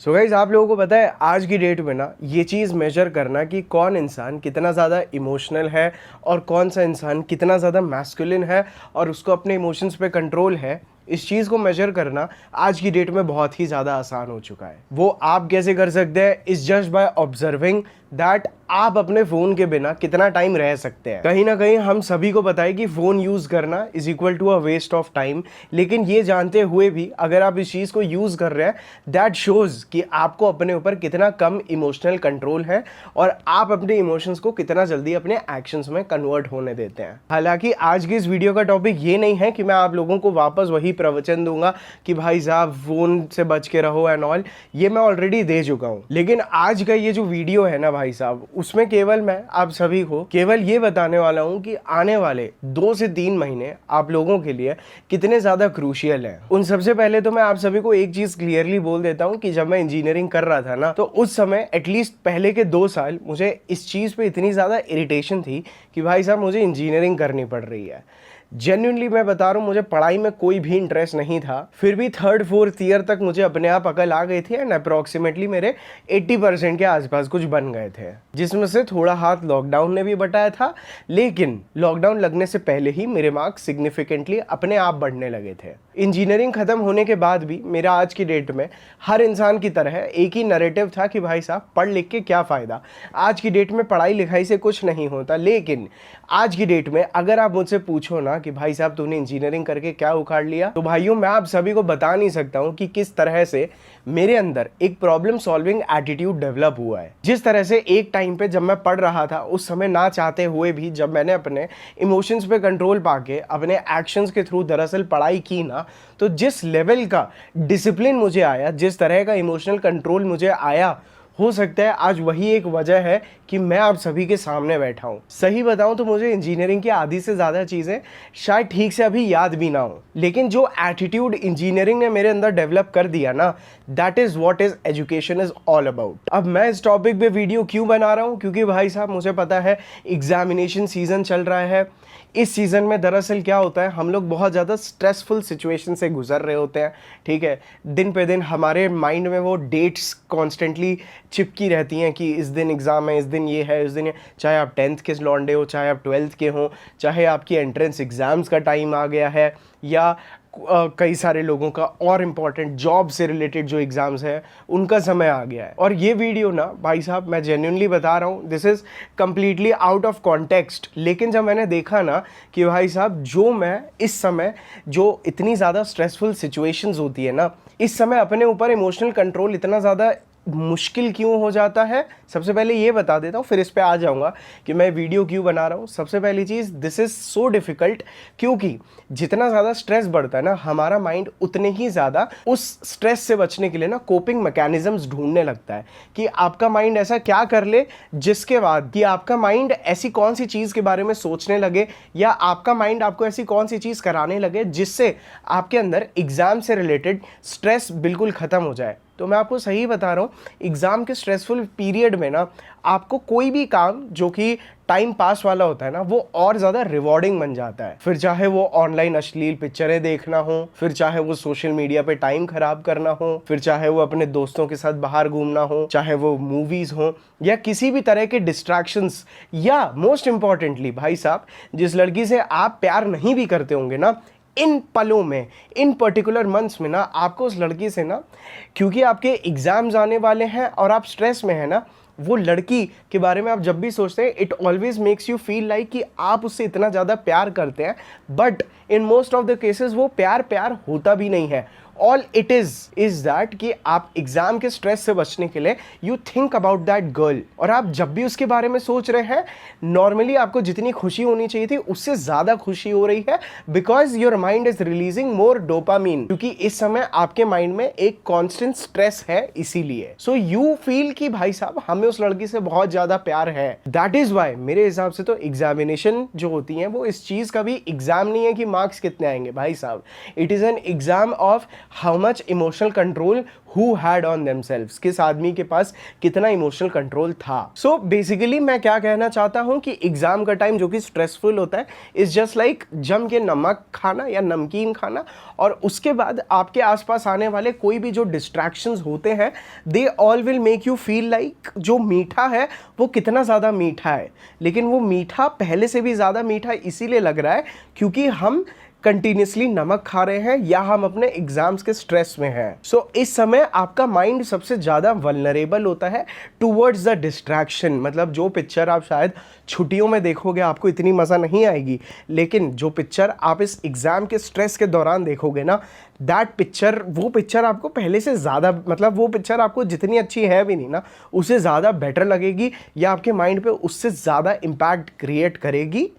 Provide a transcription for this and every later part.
So guys आप लोगों को पता है आज की डेट में ना ये चीज़ मेजर करना कि कौन इंसान कितना ज़्यादा इमोशनल है और कौन सा इंसान कितना ज़्यादा मैस्कुलिन है और उसको अपने इमोशंस पे कंट्रोल है, इस चीज़ को मेजर करना आज की डेट में बहुत ही ज़्यादा आसान हो चुका है। वो आप कैसे कर सकते हैं is just by observing that आप अपने फ़ोन के बिना कितना टाइम रह सकते हैं। कहीं ना कहीं हम सभी को पता है कि फ़ोन यूज़ करना is equal to a waste of time, लेकिन ये जानते हुए भी अगर आप इस चीज़ को यूज़ कर रहे हैं दैट शोज़ कि आपको अपने ऊपर कितना कम इमोशनल कंट्रोल है और आप अपने इमोशंस को कितना जल्दी अपने एक्शंस में कन्वर्ट होने देते हैं। हालांकि आज की इस वीडियो का टॉपिक ये नहीं है कि मैं आप लोगों को वापस वही प्रवचन दूंगा कि भाई साहब फ़ोन से बच के रहो एंड ऑल, ये मैं ऑलरेडी दे चुका हूँ। लेकिन आज का ये जो वीडियो है ना भाई साहब, उसमें केवल मैं आप सभी को केवल ये बताने वाला हूँ कि आने वाले 2 से 3 महीने आप लोगों के लिए कितने ज़्यादा क्रूशियल हैं। उन सबसे पहले तो मैं आप सभी को एक चीज़ क्लियरली बोल देता हूँ कि जब मैं इंजीनियरिंग कर रहा था ना, तो उस समय एटलीस्ट पहले के 2 साल मुझे इस चीज़ पे इतनी ज़्यादा इरिटेशन थी कि भाई साहब मुझे इंजीनियरिंग करनी पड़ रही है। जेन्युइनली मैं बता रहा हूँ, मुझे पढ़ाई में कोई भी इंटरेस्ट नहीं था, फिर भी 3rd-4th ईयर तक मुझे अपने आप अकल आ गई थी एंड अप्रॉक्सीमेटली मेरे 80% के आसपास कुछ बन गए थे, जिसमें से थोड़ा हाथ लॉकडाउन ने भी बटाया था। लेकिन लॉकडाउन लगने से पहले ही मेरे मार्क्स सिग्निफिकेंटली अपने आप बढ़ने लगे थे। इंजीनियरिंग खत्म होने के बाद भी मेरा आज की डेट में हर इंसान की तरह एक ही नैरेटिव था कि भाई साहब पढ़ लिख के क्या फ़ायदा, आज की डेट में पढ़ाई लिखाई से कुछ नहीं होता। लेकिन आज की डेट में अगर आप मुझसे पूछो ना कि भाई साहब तूने इंजीनियरिंग करके क्या उखाड़ लिया, तो भाइयों मैं आप सभी को बता नहीं सकता हूं कि किस तरह से मेरे अंदर एक प्रॉब्लम सॉल्विंग एटीट्यूड डेवलप हुआ है। जिस तरह से एक टाइम पे जब मैं पढ़ रहा था, उस समय ना चाहते हुए भी जब मैंने अपने इमोशंस पे कंट्रोल पाके अपने एक्शंस के थ्रू दरअसल पढ़ाई की ना, तो जिस लेवल का डिसिप्लिन मुझे आया, जिस तरह का इमोशनल कंट्रोल मुझे आया, हो सकता है आज वही एक वजह है कि मैं आप सभी के सामने बैठा हूँ। सही बताऊँ तो मुझे इंजीनियरिंग की आधी से ज़्यादा चीज़ें शायद ठीक से अभी याद भी ना हो, लेकिन जो एटीट्यूड इंजीनियरिंग ने मेरे अंदर डेवलप कर दिया ना, that is what is education is all about. अब मैं इस टॉपिक पे वीडियो क्यों बना रहा हूँ, क्योंकि भाई साहब मुझे पता है एग्जामिनेशन सीज़न चल रहा है। इस सीज़न में दरअसल क्या होता है, हम लोग बहुत ज़्यादा स्ट्रेसफुल सिचुएशन से गुजर रहे होते हैं, ठीक है। दिन पे दिन हमारे माइंड में वो डेट्स कॉन्स्टेंटली चिपकी रहती हैं कि इस दिन एग्ज़ाम है, इस दिन ये है, इस दिन ये। चाहे आप 10th के लौंडे हो, चाहे आप 12th के हों, चाहे आपकी एंट्रेंस एग्ज़ाम्स का टाइम आ गया है, या कई सारे लोगों का और इम्पॉर्टेंट जॉब से रिलेटेड जो एग्ज़ाम्स है उनका समय आ गया है। और ये वीडियो ना भाई साहब मैं जेन्युइनली बता रहा हूँ, this is completely out of context. लेकिन जब मैंने देखा ना कि भाई साहब जो मैं इस समय जो इतनी ज़्यादा स्ट्रेसफुल सिचुएशंस होती है ना, इस समय अपने ऊपर इमोशनल कंट्रोल इतना ज़्यादा मुश्किल क्यों हो जाता है, सबसे पहले ये बता देता हूँ, फिर इस पे आ जाऊँगा कि मैं वीडियो क्यों बना रहा हूँ। सबसे पहली चीज़, दिस इज़ सो डिफ़िकल्ट क्योंकि जितना ज़्यादा स्ट्रेस बढ़ता है ना, हमारा माइंड उतने ही ज़्यादा उस स्ट्रेस से बचने के लिए ना कोपिंग मैकेनिज़म्स ढूंढने लगता है कि आपका माइंड ऐसा क्या कर ले जिसके बाद कि आपका माइंड ऐसी कौन सी चीज़ के बारे में सोचने लगे, या आपका माइंड आपको ऐसी कौन सी चीज़ कराने लगे जिससे आपके अंदर एग्ज़ाम से रिलेटेड स्ट्रेस बिल्कुल ख़त्म हो जाए। तो मैं आपको सही बता रहा हूँ, एग्ज़ाम के स्ट्रेसफुल पीरियड में ना आपको कोई भी काम जो कि टाइम पास वाला होता है ना, वो और ज़्यादा रिवॉर्डिंग बन जाता है। फिर चाहे वो ऑनलाइन अश्लील पिक्चरें देखना हो, फिर चाहे वो सोशल मीडिया पे टाइम खराब करना हो, फिर चाहे वो अपने दोस्तों के साथ बाहर घूमना हो, चाहे वो मूवीज़ हो, या किसी भी तरह के डिस्ट्रैक्शंस, या मोस्ट इंपॉर्टेंटली भाई साहब जिस लड़की से आप प्यार नहीं भी करते होंगे ना, इन पलों में, इन पर्टिकुलर मंथ्स में ना आपको उस लड़की से ना, क्योंकि आपके एग्ज़ाम्स आने वाले हैं और आप स्ट्रेस में हैं ना, वो लड़की के बारे में आप जब भी सोचते हैं it always makes you feel like कि आप उससे इतना ज़्यादा प्यार करते हैं, but in most of the cases वो प्यार होता भी नहीं है। ऑल इट इज दैट कि आप एग्जाम के स्ट्रेस से बचने के लिए you think about that girl, और आप जब भी उसके बारे में सोच रहे हैं, नॉर्मली आपको जितनी खुशी होनी चाहिए थी उससे ज़्यादा खुशी हो रही है, because your mind is releasing more dopamine, क्योंकि इस समय आपके माइंड में एक कॉन्स्टेंट स्ट्रेस है, इसीलिए सो यू फील कि भाई साहब हमें उस लड़की से बहुत ज़्यादा प्यार है। दैट इज़ वाई मेरे हिसाब से तो एग्जामिनेशन जो होती हैं वो इस चीज़ का भी एग्जाम नहीं है कि मार्क्स कितने आएंगे भाई साहब, it is an exam of how much emotional control who had on themselves, किस आदमी के पास कितना इमोशनल कंट्रोल था। सो बेसिकली मैं क्या कहना चाहता हूँ कि एग्जाम का टाइम जो कि स्ट्रेसफुल होता है इज जस्ट लाइक जम के नमक खाना या नमकीन खाना, और उसके बाद आपके आसपास आने वाले कोई भी जो डिस्ट्रैक्शंस होते हैं they all will make you feel like जो मीठा है वो कितना ज़्यादा मीठा है, लेकिन वो मीठा पहले से भी ज़्यादा मीठा इसीलिए लग रहा है क्योंकि हम कंटिन्यूसली नमक खा रहे हैं या हम अपने एग्जाम्स के स्ट्रेस में हैं। सो इस समय आपका माइंड सबसे ज़्यादा वल्नरेबल होता है टूवर्ड्स द डिस्ट्रैक्शन। मतलब जो पिक्चर आप शायद छुट्टियों में देखोगे आपको इतनी मज़ा नहीं आएगी, लेकिन जो पिक्चर आप इस एग्ज़ाम के स्ट्रेस के दौरान देखोगे ना, दैट पिक्चर, वो पिक्चर आपको पहले से ज़्यादा, मतलब वो पिक्चर आपको जितनी अच्छी है भी नहीं ना, उससे ज़्यादा बेटर लगेगी या आपके माइंड पे उससे ज़्यादा इम्पैक्ट क्रिएट करेगी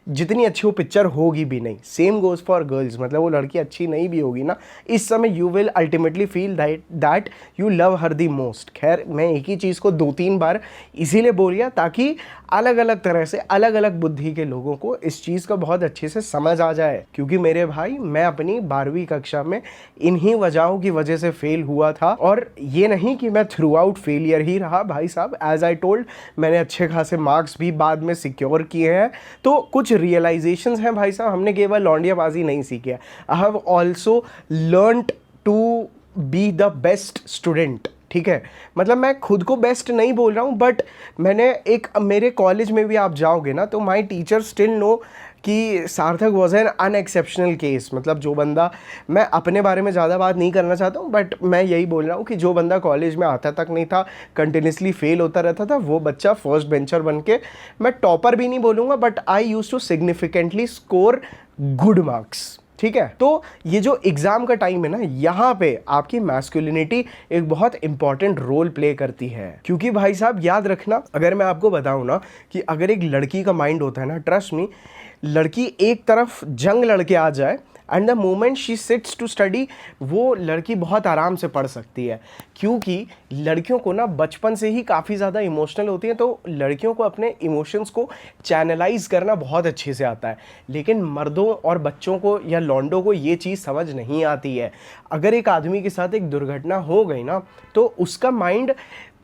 जितनी अच्छी वो पिक्चर होगी भी नहीं। सेम गोज़ फॉर गर्ल्स, मतलब वो लड़की अच्छी नहीं भी होगी ना, इस समय you will ultimately feel that you love her the most. खैर मैं एक ही चीज़ को 2-3 बार इसीलिए बोल लिया ताकि अलग अलग तरह से अलग अलग बुद्धि के लोगों को इस चीज़ का बहुत अच्छे से समझ आ जाए। क्योंकि मेरे भाई मैं अपनी 12वीं कक्षा में इन्हीं वजहों की वजह से फेल हुआ था, और ये नहीं कि मैं थ्रू आउट फेलियर ही रहा भाई साहब। एज आई टोल्ड, मैंने अच्छे खासे मार्क्स भी बाद में सिक्योर किए हैं। तो कुछ रियलाइजेशंस हैं भाई साहब, हमने केवल लौंडियाबाजी नहीं सीखी है, I have also learned to be the best student. ठीक है, मतलब मैं खुद को बेस्ट नहीं बोल रहा हूँ, बट मैंने एक, मेरे कॉलेज में भी आप जाओगे ना तो माई टीचर स्टिल नो कि सार्थक वॉज एन अनएक्सेप्शनल केस। मतलब जो बंदा, मैं अपने बारे में ज़्यादा बात नहीं करना चाहता हूँ, बट मैं यही बोल रहा हूँ कि जो बंदा कॉलेज में आता तक नहीं था, कंटिन्यूसली फेल होता रहता था, वो बच्चा फर्स्ट बेंचर बन के, मैं टॉपर भी नहीं बोलूँगा but I use to significantly score good marks. ठीक है, तो ये जो एग्जाम का टाइम है ना, यहाँ पे आपकी मैस्कुलिनिटी एक बहुत इंपॉर्टेंट रोल प्ले करती है। क्योंकि भाई साहब याद रखना, अगर मैं आपको बताऊँ ना कि अगर एक लड़की का माइंड होता है ना, ट्रस्ट मी, लड़की एक तरफ जंग लड़के आ जाए and the moment she sits to study, वो लड़की बहुत आराम से पढ़ सकती है। क्योंकि लड़कियों को ना बचपन से ही काफ़ी ज़्यादा इमोशनल होती हैं, तो लड़कियों को अपने इमोशंस को चैनलाइज करना बहुत अच्छे से आता है। लेकिन मर्दों और बच्चों को या लौंडों को ये चीज़ समझ नहीं आती है। अगर एक आदमी के साथ एक दुर्घटना हो गई ना, तो उसका माइंड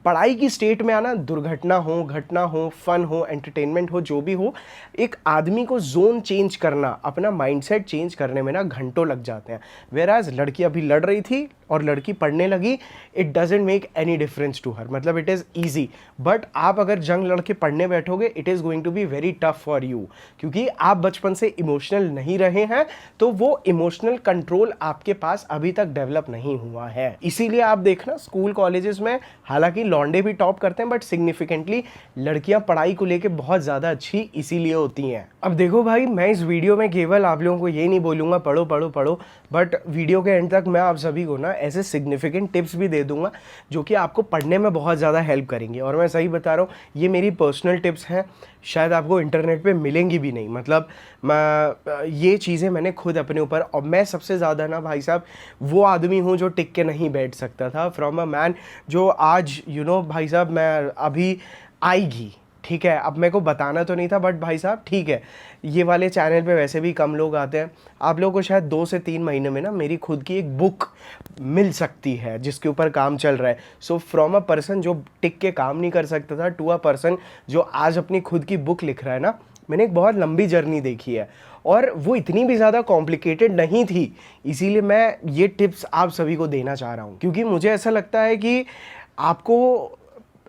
पढ़ाई की स्टेट में आना, दुर्घटना हो, घटना हो, फन हो, एंटरटेनमेंट हो, जो भी हो, एक आदमी को जोन चेंज करना, अपना माइंडसेट चेंज करने में ना घंटों लग जाते हैं। वेराज लड़की अभी लड़ रही थी और लड़की पढ़ने लगी, it doesn't make any difference to her, मतलब इट इज़ ईजी। बट आप अगर जंग लड़के पढ़ने बैठोगे, it is going to be very tough for you, क्योंकि आप बचपन से इमोशनल नहीं रहे हैं, तो वो इमोशनल कंट्रोल आपके पास अभी तक डेवलप नहीं हुआ है। इसीलिए आप देखना स्कूल कॉलेजेस में हालांकि लौंडे भी टॉप करते हैं, बट सिग्निफिकेंटली लड़कियां पढ़ाई को लेके बहुत ज़्यादा अच्छी इसीलिए होती हैं। अब देखो भाई, मैं इस वीडियो में केवल आप लोगों को ये नहीं बोलूँगा पढ़ो पढ़ो पढ़ो, बट वीडियो के एंड तक मैं आप सभी को ना ऐसे सिग्निफिकेंट टिप्स भी दे दूंगा जो कि आपको पढ़ने में बहुत ज़्यादा हेल्प करेंगे। और मैं सही बता रहा हूँ, ये मेरी पर्सनल टिप्स हैं, शायद आपको इंटरनेट पे मिलेंगी भी नहीं। मतलब मैं ये चीज़ें मैंने खुद अपने ऊपर, और मैं सबसे ज़्यादा ना भाई साहब वो आदमी हूँ जो टिक के नहीं बैठ सकता था, फ्रॉम अ मैन जो आज भाई साहब मैं अभी आएगी। ठीक है, अब मेरे को बताना तो नहीं था, बट भाई साहब ठीक है, ये वाले चैनल पे वैसे भी कम लोग आते हैं, आप लोगों को शायद 2 से 3 महीने में ना मेरी खुद की एक बुक मिल सकती है जिसके ऊपर काम चल रहा है। सो फ्रॉम अ पर्सन जो टिक के काम नहीं कर सकता था टू अ पर्सन जो आज अपनी खुद की बुक लिख रहा है ना, मैंने एक बहुत लंबी जर्नी देखी है और वो इतनी भी ज़्यादा कॉम्प्लिकेटेड नहीं थी। इसीलिए मैं ये टिप्स आप सभी को देना चाह रहा हूँ, क्योंकि मुझे ऐसा लगता है कि आपको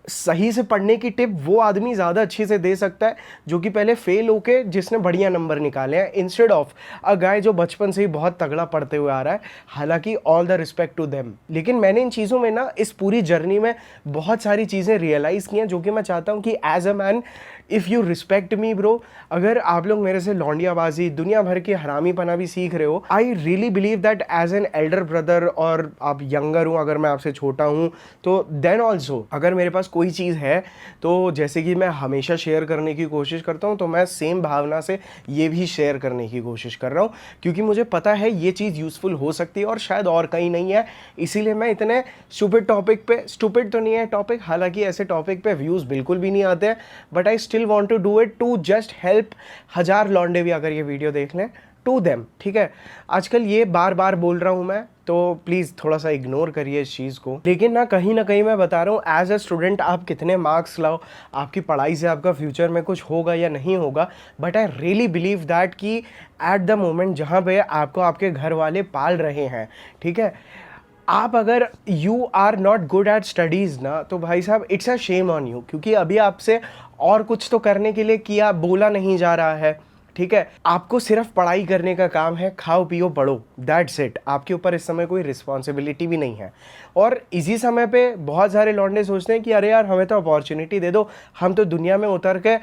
सही से पढ़ने की टिप वो आदमी ज़्यादा अच्छी से दे सकता है जो कि पहले फेल होके जिसने बढ़िया नंबर निकाले हैं, इंस्टेड ऑफ अ गाय जो बचपन से ही बहुत तगड़ा पढ़ते हुए आ रहा है। हालांकि all the respect to them, लेकिन मैंने इन चीज़ों में ना इस पूरी जर्नी में बहुत सारी चीज़ें रियलाइज़ की हैं जो कि मैं चाहता हूँ कि as a man if you respect me bro, अगर आप लोग मेरे से लौंडियाबाजी दुनिया भर की हरामीपना भी सीख रहे हो, I really believe that as an elder brother, और आप यंगर हूँ, अगर मैं आपसे छोटा हूँ तो देन ऑल्सो अगर मेरे पास कोई चीज़ है तो जैसे कि मैं हमेशा शेयर करने की कोशिश करता हूँ, तो मैं सेम भावना से ये भी शेयर करने की कोशिश कर रहा हूँ, क्योंकि मुझे पता है ये चीज़ यूज़फुल हो सकती है और शायद और कहीं नहीं है। इसीलिए मैं इतने स्टूपिड टॉपिक पे, स्टूपिड तो नहीं है टॉपिक, हालांकि ऐसे टॉपिक पे व्यूज़ बिल्कुल भी नहीं आते हैं, but I still want to do it to just help 1000 लौंडे भी अगर ये वीडियो देख लें टू देम, ठीक है। आजकल ये बार बार बोल रहा हूँ मैं, तो प्लीज़ थोड़ा सा इग्नोर करिए इस चीज़ को। लेकिन ना कहीं मैं बता रहा हूँ, एज अ स्टूडेंट आप कितने मार्क्स लाओ, आपकी पढ़ाई से आपका फ्यूचर में कुछ होगा या नहीं होगा, but I really believe that कि एट द मोमेंट जहाँ पे आपको आपके घर वाले पाल रहे हैं, ठीक है, आप अगर you are not good at studies ना, तो भाई साहब it's a shame on you, क्योंकि अभी आपसे और कुछ तो करने के लिए किया बोला नहीं जा रहा है, ठीक है। आपको सिर्फ पढ़ाई करने का काम है, खाओ पियो पढ़ो, दैट्स इट। आपके ऊपर इस समय कोई रिस्पॉन्सिबिलिटी भी नहीं है। और इसी समय पे बहुत सारे लौंडे सोचते हैं कि अरे यार हमें तो अपॉर्चुनिटी दे दो, हम तो दुनिया में उतर के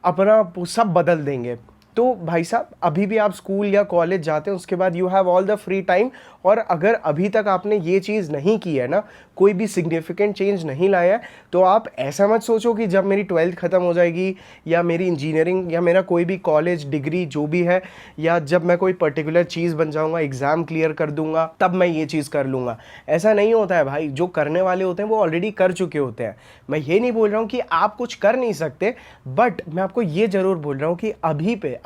अपना सब बदल देंगे। तो भाई साहब अभी भी आप स्कूल या कॉलेज जाते हैं, उसके बाद you have all the free time, और अगर अभी तक आपने ये चीज़ नहीं की है ना, कोई भी सिग्निफिकेंट चेंज नहीं लाया है, तो आप ऐसा मत सोचो कि जब मेरी 12th ख़त्म हो जाएगी या मेरी इंजीनियरिंग या मेरा कोई भी कॉलेज डिग्री जो भी है, या जब मैं कोई पर्टिकुलर चीज़ बन जाऊँगा, एग्ज़ाम क्लियर कर दूंगा, तब मैं ये चीज़ कर लूँगा। ऐसा नहीं होता है भाई। जो करने वाले होते हैं वो ऑलरेडी कर चुके होते हैं। मैं ये नहीं बोल रहा हूँ कि आप कुछ कर नहीं सकते, बट मैं आपको ये ज़रूर बोल रहा हूँ कि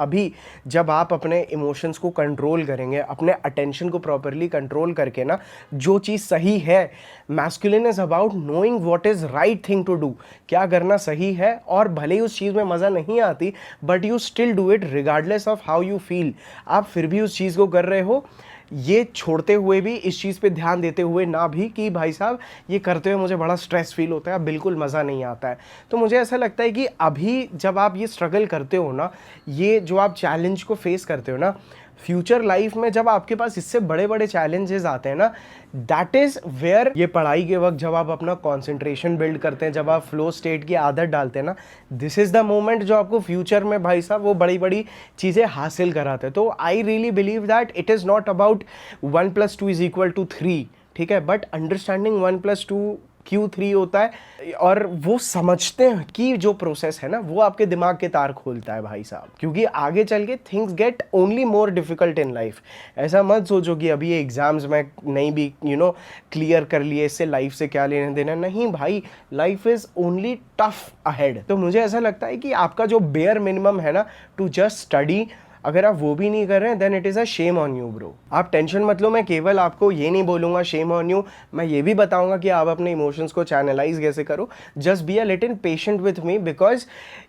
अभी जब आप अपने इमोशंस को कंट्रोल करेंगे, अपने अटेंशन को प्रॉपरली कंट्रोल करके ना, जो चीज़ सही है, masculine is about knowing what is right thing to do, क्या करना सही है, और भले ही उस चीज़ में मज़ा नहीं आती, but you still do it regardless of how you feel. आप फिर भी उस चीज़ को कर रहे हो, ये छोड़ते हुए भी, इस चीज़ पे ध्यान देते हुए ना भी कि भाई साहब ये करते हुए मुझे बड़ा स्ट्रेस फील होता है, बिल्कुल मज़ा नहीं आता है। तो मुझे ऐसा लगता है कि अभी जब आप ये स्ट्रगल करते हो ना, ये जो आप चैलेंज को फेस करते हो ना, फ्यूचर लाइफ में जब आपके पास इससे बड़े बड़े चैलेंजेस आते हैं ना, दैट इज़ वेयर, ये पढ़ाई के वक्त जब आप अपना कॉन्सेंट्रेशन बिल्ड करते हैं, जब आप फ्लो स्टेट की आदत डालते हैं ना, दिस इज़ द मोमेंट जो आपको फ्यूचर में भाई साहब वो बड़ी बड़ी चीज़ें हासिल कराते हैं। तो आई really believe that it is not about 1+2=3, ठीक है, बट अंडरस्टैंडिंग 1+2 क्यों 3 होता है, और वो समझते हैं कि जो प्रोसेस है ना, वो आपके दिमाग के तार खोलता है भाई साहब। क्योंकि आगे चल के things get only more difficult in life. ऐसा मत सोचो कि अभी ये एग्जाम्स में नहीं भी क्लियर कर लिए, इससे लाइफ से क्या लेने देना, नहीं भाई, life is only tough ahead. तो मुझे ऐसा लगता है कि आपका जो बेयर मिनिमम है ना, टू जस्ट स्टडी, अगर आप वो भी नहीं कर रहे हैं, then it is a shame on you bro. आप टेंशन मत लो, मैं केवल आपको ये नहीं बोलूँगा शेम ऑन यू, मैं ये भी बताऊँगा कि आप अपने इमोशंस को चैनलाइज कैसे करो। Just be a little patient with me, because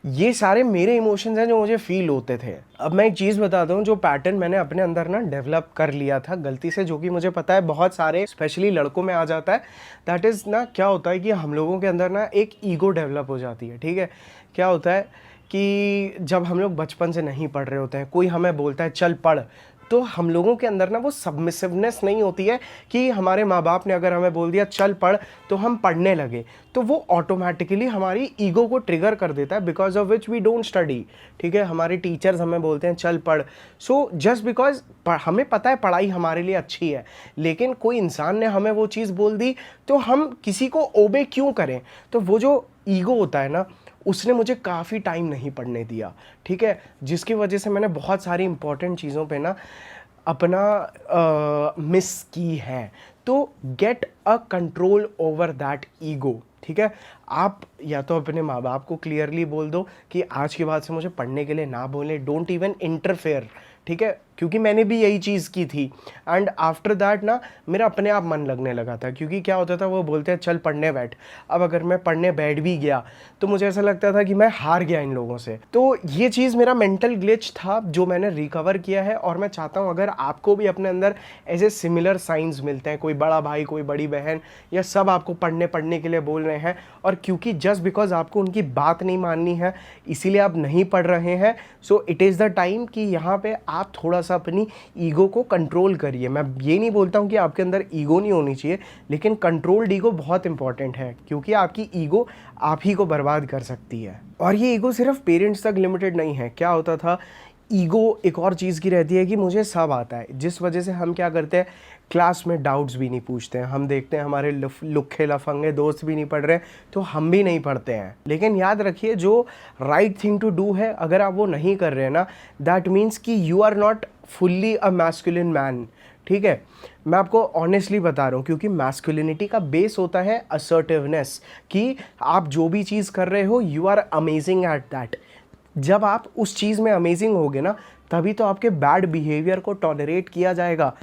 ये सारे मेरे इमोशंस हैं जो मुझे फील होते थे। अब मैं एक चीज़ बताता हूँ, जो पैटर्न मैंने अपने अंदर ना डेवलप कर लिया था गलती से, जो कि मुझे पता है बहुत सारे स्पेशली लड़कों में आ जाता है। दैट इज़ ना, क्या होता है कि हम लोगों के अंदर ना एक ईगो डेवलप हो जाती है, ठीक है। क्या होता है कि जब हम लोग बचपन से नहीं पढ़ रहे होते हैं, कोई हमें बोलता है चल पढ़, तो हम लोगों के अंदर ना वो सबमिसिवनेस नहीं होती है कि हमारे माँ बाप ने अगर हमें बोल दिया चल पढ़ तो हम पढ़ने लगे, तो वो ऑटोमेटिकली हमारी ईगो को ट्रिगर कर देता है, because of which we don't study, ठीक है। हमारे टीचर्स हमें बोलते हैं चल पढ़, सो जस्ट बिकॉज हमें पता है पढ़ाई हमारे लिए अच्छी है, लेकिन कोई इंसान ने हमें वो चीज़ बोल दी तो हम किसी को ओबे क्यों करें। तो वो जो ईगो होता है ना, उसने मुझे काफ़ी टाइम नहीं पढ़ने दिया, ठीक है, जिसकी वजह से मैंने बहुत सारी इंपॉर्टेंट चीज़ों पे ना अपना मिस की है। तो get a control over that ego, ठीक है। आप या तो अपने माँ बाप को क्लियरली बोल दो कि आज के बाद से मुझे पढ़ने के लिए ना बोलें, डोंट इवन इंटरफेयर, ठीक है, क्योंकि मैंने भी यही चीज़ की थी। एंड आफ्टर दैट ना मेरा अपने आप मन लगने लगा था, क्योंकि क्या होता था, वो बोलते हैं चल पढ़ने बैठ। अब अगर मैं पढ़ने बैठ भी गया तो मुझे ऐसा लगता था कि मैं हार गया इन लोगों से। तो ये चीज़ मेरा मेंटल ग्लिच था जो मैंने रिकवर किया है, और मैं चाहता हूँ अगर आपको भी अपने अंदर ऐसे सिमिलर साइंस मिलते हैं, कोई बड़ा भाई कोई बड़ी बहन या सब आपको पढ़ने के लिए बोल रहे हैं, और क्योंकि जस्ट बिकॉज आपको उनकी बात नहीं माननी है इसीलिए आप नहीं पढ़ रहे हैं, so it is the time कि यहाँ पे आप थोड़ा सा अपनी ईगो को कंट्रोल करिए। मैं ये नहीं बोलता हूँ कि आपके अंदर ईगो नहीं होनी चाहिए, लेकिन कंट्रोल्ड ईगो बहुत इंपॉर्टेंट है, क्योंकि आपकी ईगो आप ही को बर्बाद कर सकती है। और ये ईगो सिर्फ पेरेंट्स तक लिमिटेड नहीं है। क्या होता था, ईगो एक और चीज़ की रहती है कि मुझे सब आता है, जिस वजह से हम क्या करते हैं, क्लास में डाउट्स भी नहीं पूछते हैं। हम देखते हैं हमारे लुखे लफंगे दोस्त भी नहीं पढ़ रहे तो हम भी नहीं पढ़ते हैं। लेकिन याद रखिए, जो राइट थिंग टू डू है, अगर आप वो नहीं कर रहे हैं ना, दैट मीन्स कि you are not fully a masculine man, ठीक है। मैं आपको ऑनेस्टली बता रहा हूँ, क्योंकि मैस्कुलिनिटी का बेस होता है असर्टिवनेस, कि आप जो भी चीज़ कर रहे हो you are amazing at that. जब आप उस चीज़ में अमेजिंग होगे ना, तभी तो आपके बैड बिहेवियर को टॉलरेट किया जाएगा।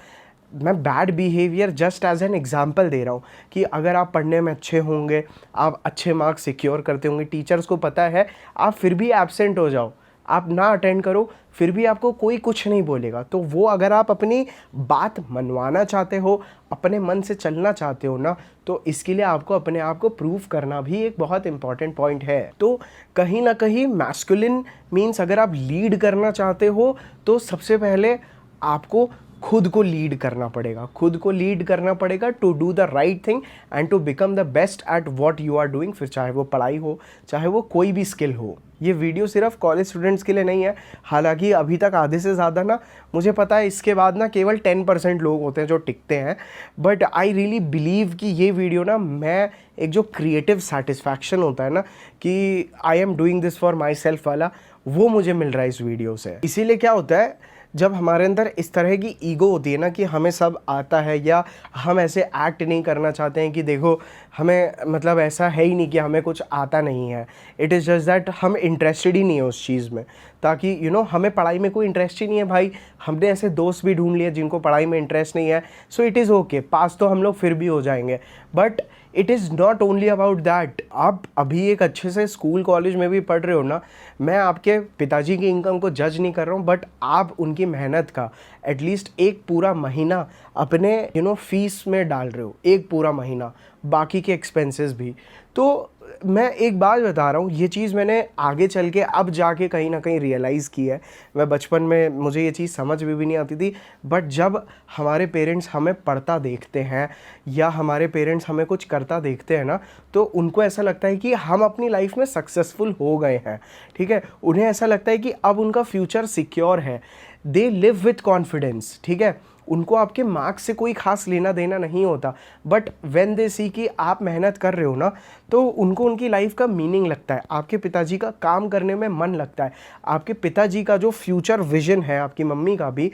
मैं bad behaviour just as an example दे रहा हूँ कि अगर आप पढ़ने में अच्छे होंगे, आप अच्छे मार्क्स सिक्योर करते होंगे, टीचर्स को पता है, आप फिर भी एब्सेंट हो जाओ, आप ना अटेंड करो, फिर भी आपको कोई कुछ नहीं बोलेगा। तो वो अगर आप अपनी बात मनवाना चाहते हो, अपने मन से चलना चाहते हो ना, तो इसके लिए आपको अपने आप को प्रूव करना भी एक बहुत इंपॉर्टेंट पॉइंट है। तो कहीं ना कहीं मैस्कुलिन मीन्स अगर आप लीड करना चाहते हो तो सबसे पहले आपको खुद को लीड करना पड़ेगा, खुद को लीड करना पड़ेगा to do the right thing and to become the best at what you are doing. फिर चाहे वो पढ़ाई हो, चाहे वो कोई भी स्किल हो। ये वीडियो सिर्फ कॉलेज स्टूडेंट्स के लिए नहीं है, हालांकि अभी तक आधे से ज़्यादा ना, मुझे पता है इसके बाद ना केवल 10% लोग होते हैं जो टिकते हैं, बट आई रियली बिलीव कि ये वीडियो ना, मैं एक जो क्रिएटिव सेटिस्फैक्शन होता है ना कि I am doing this for my self वाला, वो मुझे मिल रहा है इस वीडियो से। इसीलिए क्या होता है, जब हमारे अंदर इस तरह की ईगो होती है ना कि हमें सब आता है, या हम ऐसे एक्ट नहीं करना चाहते हैं कि देखो हमें मतलब ऐसा है ही नहीं कि हमें कुछ आता नहीं है, इट इज़ जस्ट दैट हम इंटरेस्टेड ही नहीं है उस चीज़ में, ताकि हमें पढ़ाई में कोई इंटरेस्ट ही नहीं है भाई। हमने ऐसे दोस्त भी ढूंढ लिए जिनको पढ़ाई में इंटरेस्ट नहीं है, सो इट इज़ ओके, पास तो हम लोग फिर भी हो जाएंगे। But it is not only about that. आप अभी एक अच्छे से स्कूल कॉलेज में भी पढ़ रहे हो ना, मैं आपके पिताजी की इनकम को जज नहीं कर रहा हूँ, बट आप उनकी मेहनत का एटलीस्ट एक पूरा महीना अपने फीस में डाल रहे हो, एक पूरा महीना, बाकी के एक्सपेंसेस भी। तो मैं एक बात बता रहा हूँ, ये चीज़ मैंने आगे चल के अब जाके कहीं ना कहीं रियलाइज़ की है। मैं बचपन में मुझे ये चीज़ समझ भी नहीं आती थी, बट जब हमारे पेरेंट्स हमें पढ़ता देखते हैं या हमारे पेरेंट्स हमें कुछ करता देखते हैं ना, तो उनको ऐसा लगता है कि हम अपनी लाइफ में सक्सेसफुल हो गए हैं, ठीक है। उन्हें ऐसा लगता है कि अब उनका फ्यूचर सिक्योर है, दे लिव विथ कॉन्फिडेंस, ठीक है। उनको आपके मार्क्स से कोई खास लेना देना नहीं होता, बट व्हेन दे सी कि आप मेहनत कर रहे हो ना, तो उनको उनकी लाइफ का मीनिंग लगता है, आपके पिताजी का काम करने में मन लगता है, आपके पिताजी का जो फ्यूचर विजन है, आपकी मम्मी का भी,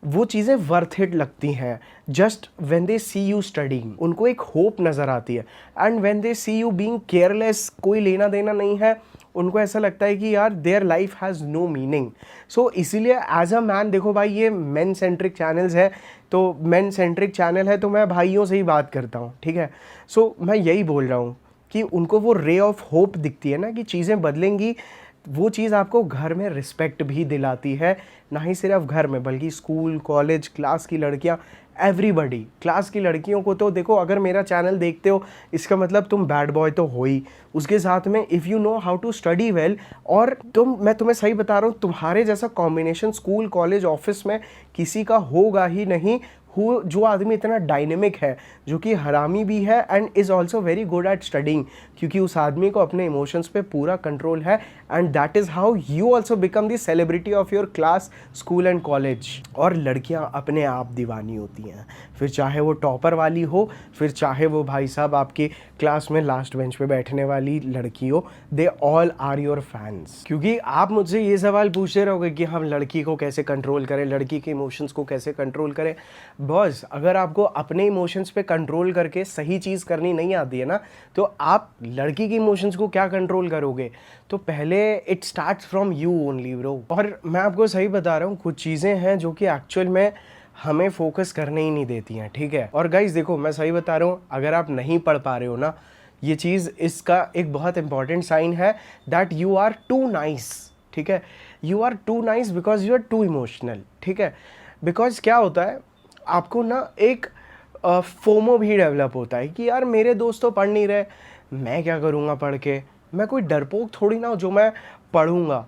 वो चीज़ें वर्थ इट लगती हैं। Just when they see you studying, उनको एक होप नज़र आती है, and when they see you being careless, कोई लेना देना नहीं है, उनको ऐसा लगता है कि यार their life has no meaning. So इसीलिए एज अ मैन, देखो भाई ये मेन सेंट्रिक चैनल्स है, तो मेन सेंट्रिक चैनल है, तो मैं भाइयों से ही बात करता हूँ, ठीक है। सो मैं यही बोल रहा हूँ कि उनको वो रे ऑफ होप दिखती है ना कि चीज़ें बदलेंगी। वो चीज़ आपको घर में रिस्पेक्ट भी दिलाती है, ना ही सिर्फ घर में बल्कि स्कूल, कॉलेज, क्लास की लड़कियाँ, एवरीबडी। क्लास की लड़कियों को तो देखो, अगर मेरा चैनल देखते हो इसका मतलब तुम बैड बॉय तो हो ही, उसके साथ में if you know how to study well, और मैं तुम्हें सही बता रहा हूँ, तुम्हारे जैसा कॉम्बिनेशन स्कूल, कॉलेज, ऑफिस में किसी का होगा ही नहीं। जो आदमी इतना डायनेमिक है, जो कि हरामी भी है and is also very good at studying, क्योंकि उस आदमी को अपने इमोशंस पे पूरा कंट्रोल है, and that is how you also become the celebrity of your class, school and college. और लड़कियां अपने आप दीवानी होती हैं, फिर चाहे वो टॉपर वाली हो, फिर चाहे वो भाई साहब आपकी क्लास में लास्ट बेंच पे बैठने वाली लड़की हो, they all are your fans. क्योंकि आप मुझसे ये सवाल पूछते रहोगे कि हम लड़की को कैसे कंट्रोल करें, लड़की के इमोशंस को कैसे कंट्रोल करें। बॉस, अगर आपको अपने इमोशंस पे कंट्रोल करके सही चीज़ करनी नहीं आती है ना, तो आप लड़की के इमोशंस को क्या कंट्रोल करोगे। तो पहले it starts from you only bro. और मैं आपको सही बता रहा हूँ, कुछ चीज़ें हैं जो कि एक्चुअल में हमें फोकस करने ही नहीं देती हैं, ठीक है। और गाइज देखो, मैं सही बता रहा हूँ, अगर आप नहीं पढ़ पा रहे हो ना, ये चीज़ इसका एक बहुत इंपॉर्टेंट साइन है that you are too nice, ठीक है। You are too nice because you are too emotional, ठीक है। बिकॉज क्या होता है, आपको ना एक फोमो भी डेवलप होता है कि यार मेरे दोस्त तो पढ़ नहीं रहे, मैं क्या करूँगा पढ़ के, मैं कोई डरपोक थोड़ी ना हूँ जो मैं पढ़ूँगा।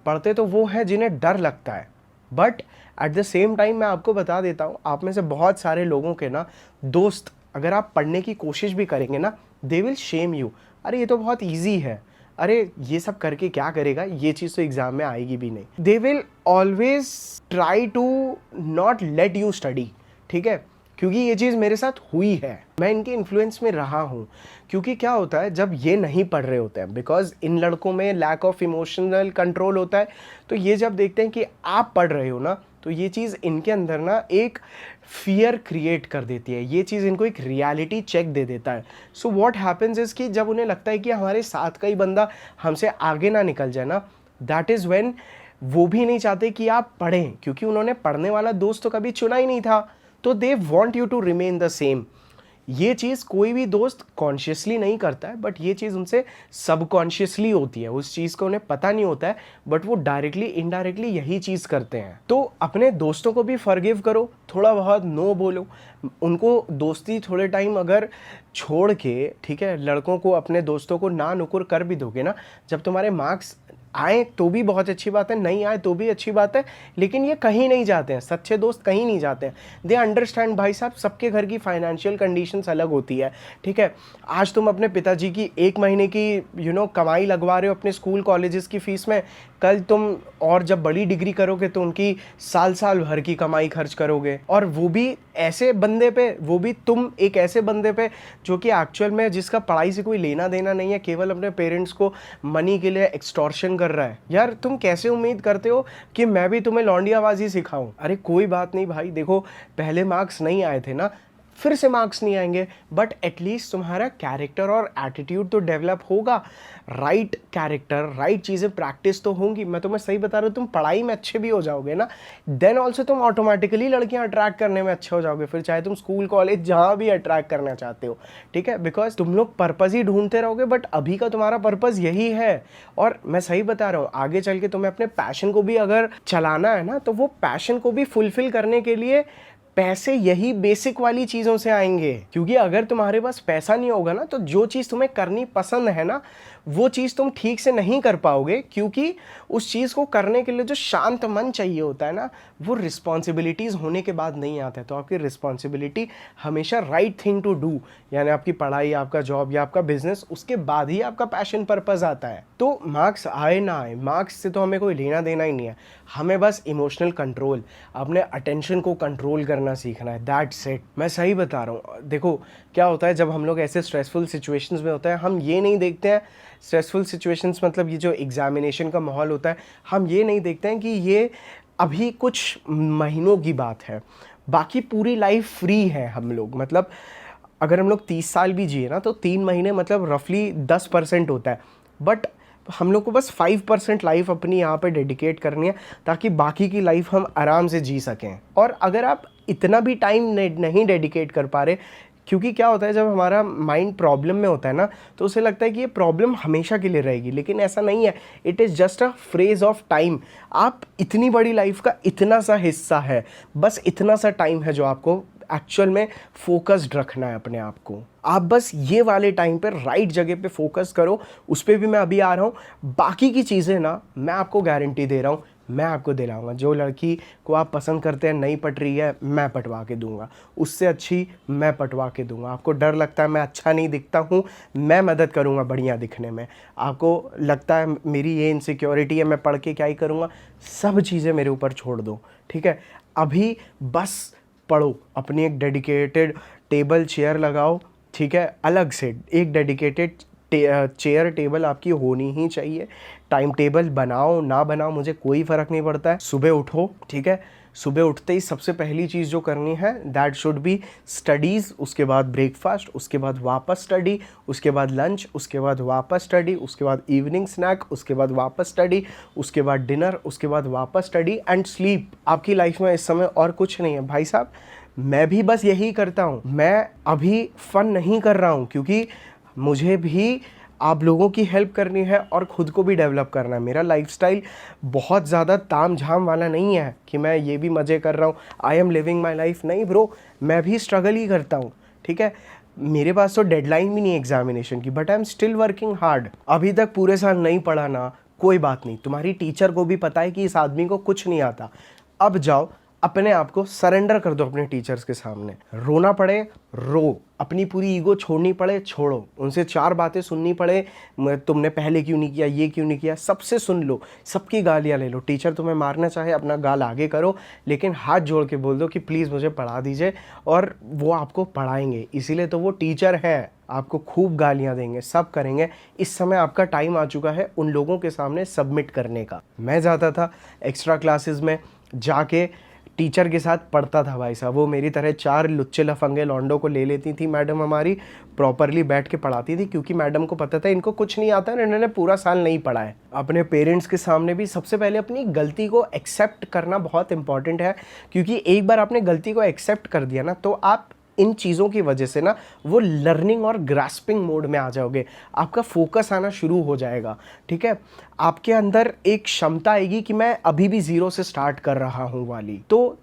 पढ़ते तो वो हैं जिन्हें डर लगता है, but at the same time मैं आपको बता देता हूँ, आप में से बहुत सारे लोगों के ना दोस्त, अगर आप पढ़ने की कोशिश भी करेंगे ना, दे विल शेम यू, अरे ये तो बहुत ईजी है, अरे ये सब करके क्या करेगा, ये चीज़ तो एग्ज़ाम में आएगी भी नहीं। They will always try to not let you study, ठीक है। क्योंकि ये चीज़ मेरे साथ हुई है, मैं इनके इन्फ्लुएंस में रहा हूँ। क्योंकि क्या होता है, जब ये नहीं पढ़ रहे होते हैं, बिकॉज इन लड़कों में लैक ऑफ इमोशनल कंट्रोल होता है, तो ये जब देखते हैं कि आप पढ़ रहे हो ना, तो ये चीज़ इनके अंदर ना एक फियर क्रिएट कर देती है, ये चीज़ इनको एक रियलिटी चेक दे देता है। सो व्हाट हैपेंस इज़ कि जब उन्हें लगता है कि हमारे साथ का ही बंदा हमसे आगे ना निकल जाए ना, दैट इज़ व्हेन वो भी नहीं चाहते कि आप पढ़ें, क्योंकि उन्होंने पढ़ने वाला दोस्त तो कभी चुना ही नहीं था, तो they want you to remain the same. ये चीज़ कोई भी दोस्त कॉन्शियसली नहीं करता है, बट ये चीज़ उनसे सबकॉन्शियसली होती है, उस चीज़ को उन्हें पता नहीं होता है, बट वो डायरेक्टली इनडायरेक्टली यही चीज़ करते हैं। तो अपने दोस्तों को भी फॉरगिव करो, थोड़ा बहुत नो बोलो उनको। दोस्ती थोड़े टाइम अगर छोड़ के, ठीक है, लड़कों को अपने दोस्तों को ना नुकुर कर भी दोगे ना, जब तुम्हारे मार्क्स आए तो भी बहुत अच्छी बात है, नहीं आए तो भी अच्छी बात है, लेकिन ये कहीं नहीं जाते हैं, सच्चे दोस्त कहीं नहीं जाते हैं। दे अंडरस्टैंड भाई साहब, सबके घर की फाइनेंशियल कंडीशंस अलग होती है, ठीक है। आज तुम अपने पिताजी की 1 महीने की कमाई लगवा रहे हो अपने स्कूल कॉलेजेस की फ़ीस में, कल तुम और जब बड़ी डिग्री करोगे तो उनकी साल साल भर की कमाई खर्च करोगे, और वो भी ऐसे बंदे पे, वो भी तुम एक ऐसे बंदे पे जो कि एक्चुअल में जिसका पढ़ाई से कोई लेना देना नहीं है, केवल अपने पेरेंट्स को मनी के लिए एक्सटॉर्शन कर रहा है। यार तुम कैसे उम्मीद करते हो कि मैं भी तुम्हें लौंडियाबाजी सिखाऊं? अरे कोई बात नहीं भाई, देखो पहले मार्क्स नहीं आए थे ना, फिर से मार्क्स नहीं आएंगे, बट एटलीस्ट तुम्हारा कैरेक्टर और एटीट्यूड तो डेवलप होगा। राइट कैरेक्टर, राइट चीज़ें प्रैक्टिस तो होंगी। मैं तुम्हें सही बता रहा हूँ, तुम पढ़ाई में अच्छे भी हो जाओगे ना, देन ऑल्सो तुम ऑटोमेटिकली लड़कियां अट्रैक्ट करने में अच्छे हो जाओगे, फिर चाहे तुम स्कूल कॉलेज जहाँ भी अट्रैक्ट करना चाहते हो, ठीक है। बिकॉज तुम लोग पर्पज़ ही ढूंढते रहोगे, बट अभी का तुम्हारा पर्पज़ यही है। और मैं सही बता रहा हूँ, आगे चल के तुम्हें अपने पैशन को भी अगर चलाना है ना, तो वो पैशन को भी फुलफिल करने के लिए पैसे यही बेसिक वाली चीज़ों से आएंगे। क्योंकि अगर तुम्हारे पास पैसा नहीं होगा ना, तो जो चीज़ तुम्हें करनी पसंद है ना, वो चीज़ तुम ठीक से नहीं कर पाओगे, क्योंकि उस चीज़ को करने के लिए जो शांत मन चाहिए होता है ना, वो रिस्पॉन्सिबिलिटीज़ होने के बाद नहीं आता है। तो आपकी रिस्पॉन्सिबिलिटी हमेशा राइट थिंग टू डू, यानी आपकी पढ़ाई, आपका जॉब या आपका बिजनेस, उसके बाद ही आपका पैशन पर्पज़ आता है। तो मार्क्स आए ना आए, मार्क्स से तो हमें कोई लेना देना ही नहीं है, हमें बस इमोशनल कंट्रोल, अपने अटेंशन को कंट्रोल करना सीखना है, दैट्स इट। मैं सही बता रहा हूँ। देखो क्या होता है, जब हम लोग ऐसे स्ट्रेसफुल सिचुएशंस में होते हैं, हम ये नहीं देखते हैं, स्ट्रेसफुल सिचुएशंस मतलब ये जो एग्जामिनेशन का माहौल होता है, हम ये नहीं देखते हैं कि ये अभी कुछ महीनों की बात है, बाकी पूरी लाइफ फ्री है हम लोग। मतलब अगर हम लोग 30 साल भी जिए ना, तो 3 महीने मतलब रफली 10% होता है, बट हम लोग को बस 5% लाइफ अपनी यहाँ पे डेडिकेट करनी है, ताकि बाकी की लाइफ हम आराम से जी सकें। और अगर आप इतना भी टाइम नहीं डेडिकेट कर पा रहे, क्योंकि क्या होता है, जब हमारा माइंड प्रॉब्लम में होता है ना, तो उसे लगता है कि ये प्रॉब्लम हमेशा के लिए रहेगी, लेकिन ऐसा नहीं है। It is just a phrase of time. आप इतनी बड़ी लाइफ का इतना सा हिस्सा है, बस इतना सा टाइम है जो आपको एक्चुअल में फोकस्ड रखना है अपने आप को। आप बस ये वाले टाइम पर राइट जगह पे फोकस करो, उस पर भी मैं अभी आ रहा हूँ। बाकी की चीज़ें ना, मैं आपको गारंटी दे रहा हूँ, मैं आपको दिलाऊंगा। जो लड़की को आप पसंद करते हैं नहीं पट रही है, मैं पटवा के दूंगा, उससे अच्छी मैं पटवा के दूंगा। आपको डर लगता है मैं अच्छा नहीं दिखता हूँ, मैं मदद करूँगा बढ़िया दिखने में। आपको लगता है मेरी ये इनसिक्योरिटी है, मैं पढ़ के क्या ही करूँगा, सब चीज़ें मेरे ऊपर छोड़ दो, ठीक है। अभी बस पढ़ो, अपनी एक डेडिकेटेड टेबल चेयर लगाओ, ठीक है, अलग से एक डेडिकेटेड चेयर टेबल आपकी होनी ही चाहिए। टाइम टेबल बनाओ ना बनाओ मुझे कोई फ़र्क नहीं पड़ता है। सुबह उठो, ठीक है, सुबह उठते ही सबसे पहली चीज़ जो करनी है, दैट शुड बी स्टडीज़, उसके बाद ब्रेकफास्ट, उसके बाद वापस स्टडी, उसके बाद लंच, उसके बाद वापस स्टडी, उसके बाद इवनिंग स्नैक, उसके बाद वापस स्टडी, उसके बाद डिनर, उसके बाद वापस स्टडी एंड स्लीप। आपकी लाइफ में इस समय और कुछ नहीं है भाई साहब। मैं भी बस यही करता हूँ। मैं अभी फ़न नहीं कर रहा हूँ, क्योंकि मुझे भी आप लोगों की हेल्प करनी है और ख़ुद को भी डेवलप करना है। मेरा लाइफस्टाइल बहुत ज़्यादा ताम झाम वाला नहीं है कि मैं ये भी मज़े कर रहा हूँ, I am living my life. नहीं ब्रो, मैं भी स्ट्रगल ही करता हूँ, ठीक है। मेरे पास तो डेडलाइन भी नहीं है एग्जामिनेशन की, but I am still working hard. अभी तक पूरे साल नहीं पढ़ा ना, कोई बात नहीं, तुम्हारी टीचर को भी पता है कि इस आदमी को कुछ नहीं आता। अब जाओ अपने आप को सरेंडर कर दो अपने टीचर्स के सामने। रोना पड़े रो, अपनी पूरी ईगो छोड़नी पड़े छोड़ो, उनसे 4 बातें सुननी पड़े, तुमने पहले क्यों नहीं किया, ये क्यों नहीं किया, सबसे सुन लो, सबकी गालियाँ ले लो। टीचर तुम्हें मारना चाहे अपना गाल आगे करो, लेकिन हाथ जोड़ के बोल दो कि प्लीज़ मुझे पढ़ा दीजिए, और वो आपको पढ़ाएंगे। इसीलिए तो वो टीचर हैं, आपको खूब गालियाँ देंगे, सब करेंगे। इस समय आपका टाइम आ चुका है उन लोगों के सामने सबमिट करने का। मैं जाता था एक्स्ट्रा क्लासेस में जाके टीचर के साथ पढ़ता था भाई साहब, वो मेरी तरह 4 लुच्चे लफंगे लौंडों को ले लेती थी मैडम हमारी, प्रॉपरली बैठ के पढ़ाती थी, क्योंकि मैडम को पता था इनको कुछ नहीं आता है, इन्होंने पूरा साल नहीं पढ़ा है। अपने पेरेंट्स के सामने भी सबसे पहले अपनी गलती को एक्सेप्ट करना बहुत इंपॉर्टेंट है, क्योंकि एक बार आपने गलती को एक्सेप्ट कर दिया ना, तो आप इन चीज़ों की वजह से ना वो लर्निंग और ग्रास्पिंग मोड में आ जाओगे, आपका फोकस आना शुरू हो जाएगा। ठीक है, आपके अंदर एक क्षमता आएगी कि मैं अभी भी ज़ीरो से स्टार्ट कर रहा हूँ वाली। तो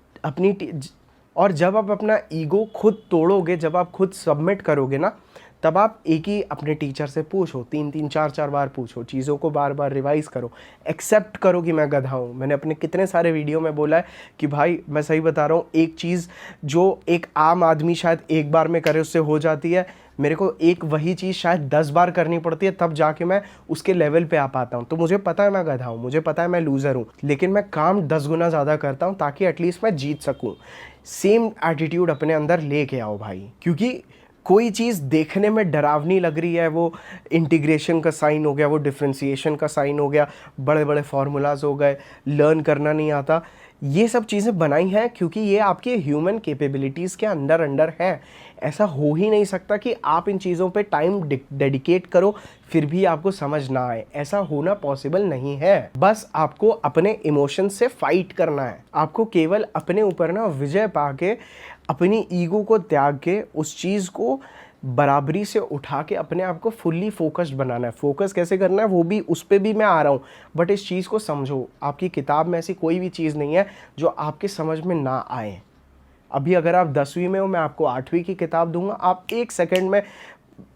और जब आप अपना ईगो खुद तोड़ोगे, जब आप खुद सबमिट करोगे ना, तब आप एक ही अपने टीचर से पूछो, 3-3 4-4 बार पूछो, चीज़ों को बार बार रिवाइज़ करो, एक्सेप्ट करो कि मैं गधा हूँ। मैंने अपने कितने सारे वीडियो में बोला है कि भाई मैं सही बता रहा हूँ, एक चीज़ जो एक आम आदमी शायद एक बार में करे उससे हो जाती है, मेरे को एक वही चीज़ शायद 10 बार करनी पड़ती है, तब जाके मैं उसके लेवल पे आ पाता हूँ। तो मुझे पता है मैं गधा हूँ, मुझे पता है मैं लूज़र हूँ, लेकिन मैं काम 10 गुना ज़्यादा करता हूँ ताकि एटलीस्ट मैं जीत सकूँ। सेम एटीट्यूड अपने अंदर लेके आओ भाई, क्योंकि कोई चीज़ देखने में डरावनी लग रही है, वो इंटीग्रेशन का साइन हो गया, वो डिफ्रेंशिएशन का साइन हो गया, बड़े बड़े फार्मूलाज हो गए, लर्न करना नहीं आता, ये सब चीज़ें बनाई हैं क्योंकि ये आपके ह्यूमन कैपेबिलिटीज़ के अंदर है। ऐसा हो ही नहीं सकता कि आप इन चीज़ों पे टाइम डेडिकेट करो फिर भी आपको समझ ना आए, ऐसा होना पॉसिबल नहीं है। बस आपको अपने इमोशन से फाइट करना है, आपको केवल अपने ऊपर ना विजय पाके, अपनी ईगो को त्याग के उस चीज़ को बराबरी से उठा के अपने आप को फुल्ली फोकस्ड बनाना है। फोकस कैसे करना है वो भी, उस पर भी मैं आ रहा हूँ, बट इस चीज़ को समझो, आपकी किताब में ऐसी कोई भी चीज़ नहीं है जो आपके समझ में ना आए। अभी अगर आप 10वीं में हो, मैं आपको 8वीं की किताब दूंगा, आप 1 सेकंड में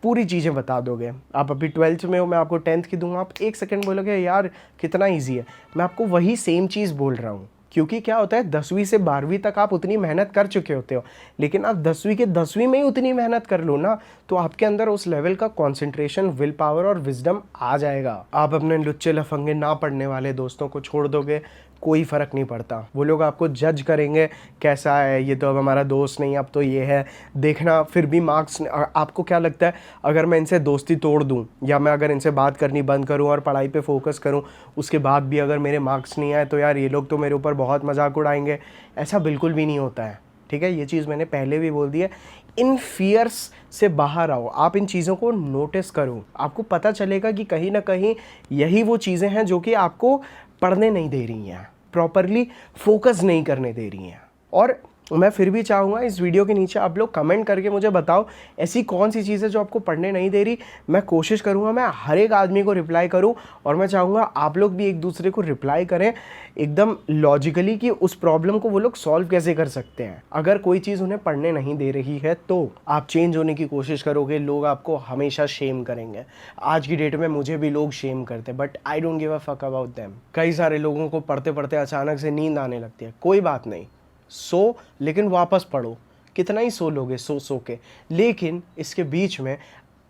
पूरी चीज़ें बता दोगे। आप अभी 12th में हो, मैं आपको 10th की दूंगा, आप 1 सेकंड बोलोगे यार कितना ईजी है। मैं आपको वही सेम चीज़ बोल रहा हूँ, क्योंकि क्या होता है 10वीं से 12वीं तक आप उतनी मेहनत कर चुके होते हो, लेकिन आप 10वीं के 10वीं में ही उतनी मेहनत कर लो ना, तो आपके अंदर उस लेवल का कंसंट्रेशन, विल पावर और विजडम आ जाएगा। आप अपने लुच्चे लफंगे ना पढ़ने वाले दोस्तों को छोड़ दोगे, कोई फ़र्क नहीं पड़ता। वो लोग आपको जज करेंगे, कैसा है ये, तो अब हमारा दोस्त नहीं, अब तो ये है, देखना फिर भी मार्क्स। आपको क्या लगता है अगर मैं इनसे दोस्ती तोड़ दूं, या मैं अगर इनसे बात करनी बंद करूं और पढ़ाई पे फोकस करूं, उसके बाद भी अगर मेरे मार्क्स नहीं आए, तो यार ये लोग तो मेरे ऊपर बहुत मजाक उड़ाएंगे? ऐसा बिल्कुल भी नहीं होता है। ठीक है, ये चीज़ मैंने पहले भी बोल दी है। इन फियर्स से बाहर आओ, आप इन चीज़ों को नोटिस करो, आपको पता चलेगा कि कहीं ना कहीं यही वो चीज़ें हैं जो कि आपको पढ़ने नहीं दे रही हैं, प्रॉपरली फोकस नहीं करने दे रही हैं। और मैं फिर भी चाहूँगा इस वीडियो के नीचे आप लोग कमेंट करके मुझे बताओ ऐसी कौन सी चीज़ें जो आपको पढ़ने नहीं दे रही। मैं कोशिश करूँगा मैं हर एक आदमी को रिप्लाई करूँ, और मैं चाहूँगा आप लोग भी एक दूसरे को रिप्लाई करें एकदम लॉजिकली कि उस प्रॉब्लम को वो लोग सॉल्व कैसे कर सकते हैं। अगर कोई चीज़ उन्हें पढ़ने नहीं दे रही है तो आप चेंज होने की कोशिश करोगे, लोग आपको हमेशा शेम करेंगे। आज की डेट में मुझे भी लोग शेम करते हैं, but I don't give a fuck about them. कई सारे लोगों को पढ़ते पढ़ते अचानक से नींद आने लगती है, कोई बात नहीं, सो लेकिन वापस पढ़ो। कितना ही सो लोगे सो के, लेकिन इसके बीच में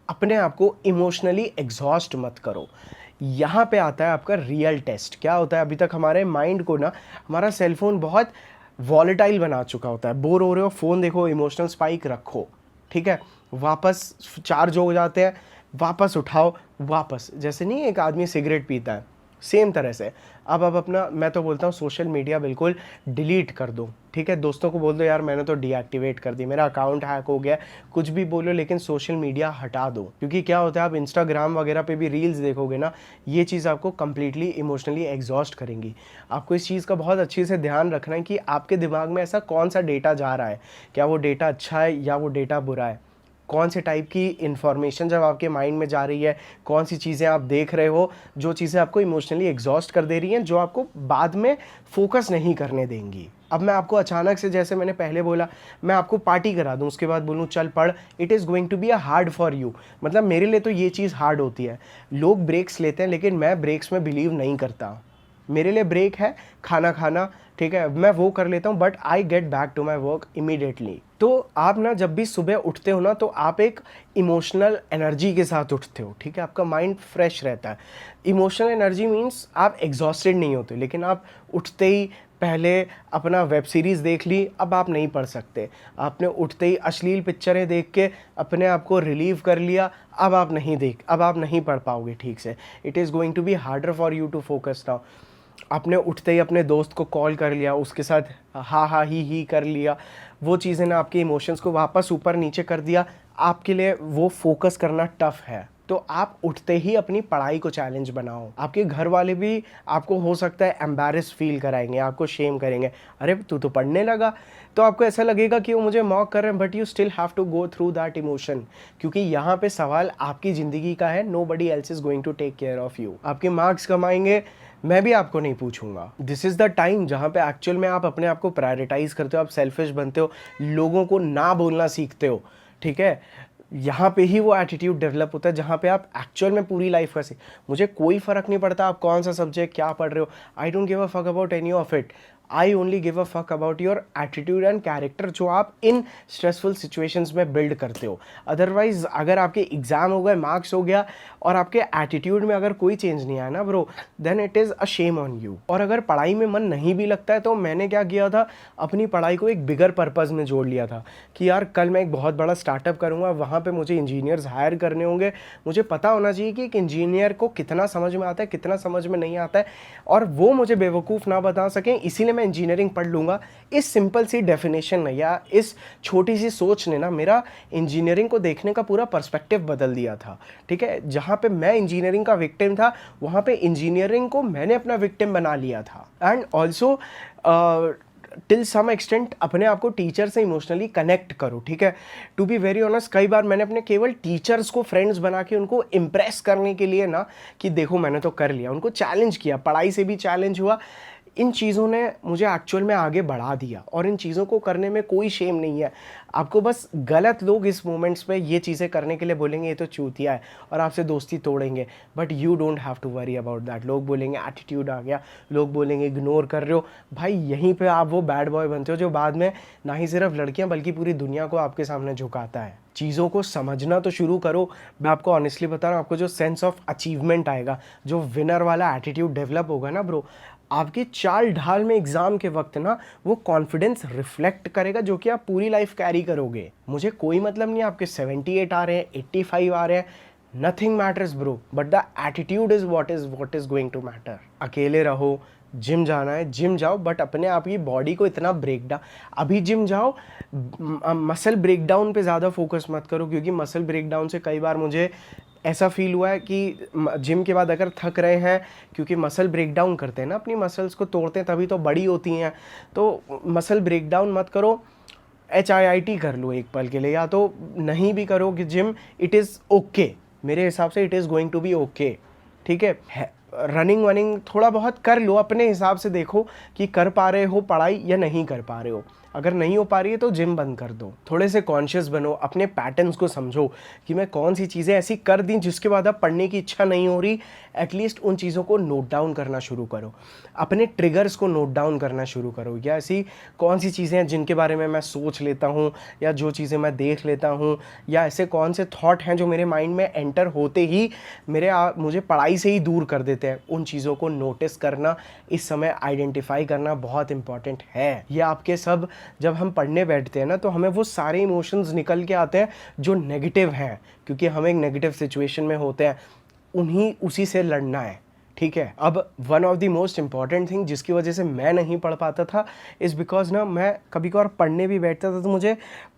अपने आप को इमोशनली एग्जॉस्ट मत करो। यहाँ पे आता है आपका रियल टेस्ट। क्या होता है, अभी तक हमारे माइंड को ना हमारा सेलफोन बहुत वॉलेटाइल बना चुका होता है। बोर हो रहे हो, फ़ोन देखो, इमोशनल स्पाइक रखो, ठीक है, वापस चार्ज हो जाते हैं, वापस उठाओ, वापस। जैसे नहीं एक आदमी सिगरेट पीता है, सेम तरह से अब अपना, मैं तो बोलता हूँ सोशल मीडिया बिल्कुल डिलीट कर दो। ठीक है, दोस्तों को बोल दो यार मैंने तो डीएक्टिवेट कर दी, मेरा अकाउंट हैक हो गया, कुछ भी बोलो, लेकिन सोशल मीडिया हटा दो। क्योंकि क्या होता है, आप इंस्टाग्राम वगैरह पे भी रील्स देखोगे ना, ये चीज़ आपको कंप्लीटली इमोशनली एग्जॉस्ट करेंगी। आपको इस चीज़ का बहुत अच्छे से ध्यान रखना है कि आपके दिमाग में ऐसा कौन सा डेटा जा रहा है, क्या वो डेटा अच्छा है या वो डेटा बुरा है, कौन से टाइप की इन्फॉर्मेशन जब आपके माइंड में जा रही है, कौन सी चीज़ें आप देख रहे हो जो चीज़ें आपको इमोशनली एग्जॉस्ट कर दे रही हैं, जो आपको बाद में फोकस नहीं करने देंगी। अब मैं आपको अचानक से, जैसे मैंने पहले बोला, मैं आपको पार्टी करा दूं, उसके बाद बोलूं चल पढ़, it is going to be a hard for you. मतलब मेरे लिए तो ये चीज़ हार्ड होती है। लोग ब्रेक्स लेते हैं, लेकिन मैं ब्रेक्स में बिलीव नहीं करता। मेरे लिए ब्रेक है खाना खाना, ठीक है, मैं वो कर लेता हूँ, but I get back to my work immediately. तो आप ना जब भी सुबह उठते हो ना, तो आप एक इमोशनल एनर्जी के साथ उठते हो। ठीक है, आपका माइंड फ्रेश रहता है। इमोशनल एनर्जी मीन्स आप एग्जॉस्टेड नहीं होते, लेकिन आप उठते ही पहले अपना वेब सीरीज़ देख ली, अब आप नहीं पढ़ सकते। आपने उठते ही अश्लील पिक्चरें देख के अपने आप को रिलीव कर लिया, अब आप नहीं पढ़ पाओगे ठीक से। It is going to be harder for you to focus now. आपने उठते ही अपने दोस्त को कॉल कर लिया, उसके साथ हा हा ही कर लिया, वो चीज़ें ना आपके इमोशंस को वापस ऊपर नीचे कर दिया, आपके लिए वो फोकस करना टफ है। तो आप उठते ही अपनी पढ़ाई को चैलेंज बनाओ। आपके घर वाले भी आपको हो सकता है एम्बैरेस फील कराएंगे, आपको शेम करेंगे, अरे तू तो पढ़ने लगा। तो आपको ऐसा लगेगा कि वो मुझे मॉक कर रहे हैं, but you still have to go through that emotion, क्योंकि यहाँ पे सवाल आपकी ज़िंदगी का है। Nobody else is going to take care of you. आपके मार्क्स कम आएंगे, मैं भी आपको नहीं पूछूंगा। दिस इज़ द टाइम जहाँ पे एक्चुअल में आप अपने आप को प्रायोरिटाइज करते हो, आप सेल्फिश बनते हो, लोगों को ना बोलना सीखते हो, ठीक है। यहाँ पे ही वो एटीट्यूड डेवलप होता है जहाँ पे आप एक्चुअल में पूरी लाइफ का मुझे कोई फ़र्क नहीं पड़ता आप कौन सा सब्जेक्ट क्या पढ़ रहे हो, I don't give a fuck about any of it, I only give a fuck about your attitude and character जो आप इन स्ट्रेसफुल सिचुएशंस में बिल्ड करते हो। अदरवाइज अगर आपके एग्जाम हो गए, मार्क्स हो गया और आपके एटीट्यूड में अगर कोई चेंज नहीं आया ना bro, then it is a shame on you. और अगर पढ़ाई में मन नहीं भी लगता है तो मैंने क्या किया था, अपनी पढ़ाई को एक बिगर पर्पज़ में जोड़ लिया था कि यार कल मैं एक बहुत बड़ा स्टार्टअप करूँगा, वहाँ पर मुझे इंजीनियर्स हायर करने होंगे, मुझे पता होना चाहिए कि एक इंजीनियर को कितना समझ में आता है, कितना समझ में नहीं आता है, और वो मुझे बेवकूफ़ ना बता सकें, इसीलिए मैं इंजीनियरिंग पढ़ लूँगा। इस सिंपल सी डेफिनेशन ने या इस छोटी सी सोच ने ना मेरा इंजीनियरिंग को देखने का पूरा पर्सपेक्टिव बदल दिया था, ठीक है। जहाँ पे मैं इंजीनियरिंग का विक्टिम था, वहाँ पे इंजीनियरिंग को मैंने अपना विक्टिम बना लिया था। And also till some extent अपने आप को टीचर से इमोशनली कनेक्ट करो, ठीक है। टू बी वेरी ऑनेस्ट, कई बार मैंने अपने केवल टीचर्स को फ्रेंड्स बना के उनको इम्प्रेस करने के लिए ना कि देखो मैंने तो कर लिया, उनको चैलेंज किया, पढ़ाई से भी चैलेंज हुआ, इन चीज़ों ने मुझे एक्चुअल में आगे बढ़ा दिया। और इन चीज़ों को करने में कोई शेम नहीं है। आपको बस गलत लोग इस मोमेंट्स पे ये चीज़ें करने के लिए बोलेंगे ये तो चूतिया है और आपसे दोस्ती तोड़ेंगे, but you don't have to worry about that. लोग बोलेंगे एटीट्यूड आ गया, लोग बोलेंगे इग्नोर कर रहे हो, भाई यहीं पे आप वो बैड बॉय बनते हो जो बाद में ना ही सिर्फ लड़कियां बल्कि पूरी दुनिया को आपके सामने झुकाता है। चीज़ों को समझना तो शुरू करो। मैं आपको ऑनेस्टली बता रहा हूँ, आपको जो सेंस ऑफ अचीवमेंट आएगा, जो विनर वाला एटीट्यूड डेवलप होगा ना ब्रो, आपकी चाल ढाल में एग्जाम के वक्त ना वो कॉन्फिडेंस रिफ्लेक्ट करेगा जो कि आप पूरी लाइफ कैरी करोगे। मुझे कोई मतलब नहीं आपके 78 आ रहे हैं, 85 आ रहे हैं, nothing matters bro, but the attitude is what is going to matter. अकेले रहो, जिम जाना है जिम जाओ, बट अपने आप की बॉडी को इतना ब्रेक डाउन, अभी जिम जाओ, मसल ब्रेक डाउन पे ज़्यादा फोकस मत करो, क्योंकि मसल ब्रेक डाउन से कई बार मुझे ऐसा फील हुआ है कि जिम के बाद अगर थक रहे हैं, क्योंकि मसल ब्रेक डाउन करते हैं ना, अपनी मसल्स को तोड़ते हैं तभी तो बड़ी होती हैं, तो मसल ब्रेक डाउन मत करो, HIIT कर लो एक पल के लिए, या तो नहीं भी करो कि जिम, इट इज़ ओके, मेरे हिसाब से it is going to be okay, ठीक है। रनिंग वनिंग थोड़ा बहुत कर लो, अपने हिसाब से देखो कि कर पा रहे हो पढ़ाई या नहीं कर पा रहे हो। अगर नहीं हो पा रही है तो जिम बंद कर दो। थोड़े से कॉन्शियस बनो, अपने पैटर्न्स को समझो कि मैं कौन सी चीज़ें ऐसी कर दी जिसके बाद अब पढ़ने की इच्छा नहीं हो रही। एटलीस्ट उन चीज़ों को नोट डाउन करना शुरू करो, अपने ट्रिगर्स को नोट डाउन करना शुरू करो, या ऐसी कौन सी चीज़ें हैं जिनके बारे में मैं सोच लेता हूँ, या जो चीज़ें मैं देख लेता हूँ, या ऐसे कौन से थॉट हैं जो मेरे माइंड में एंटर होते ही मुझे पढ़ाई से ही दूर कर देते हैं। उन चीज़ों को नोटिस करना, इस समय आइडेंटिफाई करना बहुत इंपॉर्टेंट है। ये आपके सब, जब हम पढ़ने बैठते हैं ना तो हमें वो सारे इमोशंस निकल के आते हैं जो नेगेटिव हैं, क्योंकि हम एक नेगेटिव सिचुएशन में होते हैं, उसी से लड़ना है, ठीक है। अब one of the most important thing जिसकी वजह से मैं नहीं पढ़ पाता था इज़ बिकॉज ना मैं कभी कभार पढ़ने भी बैठता था तो मुझे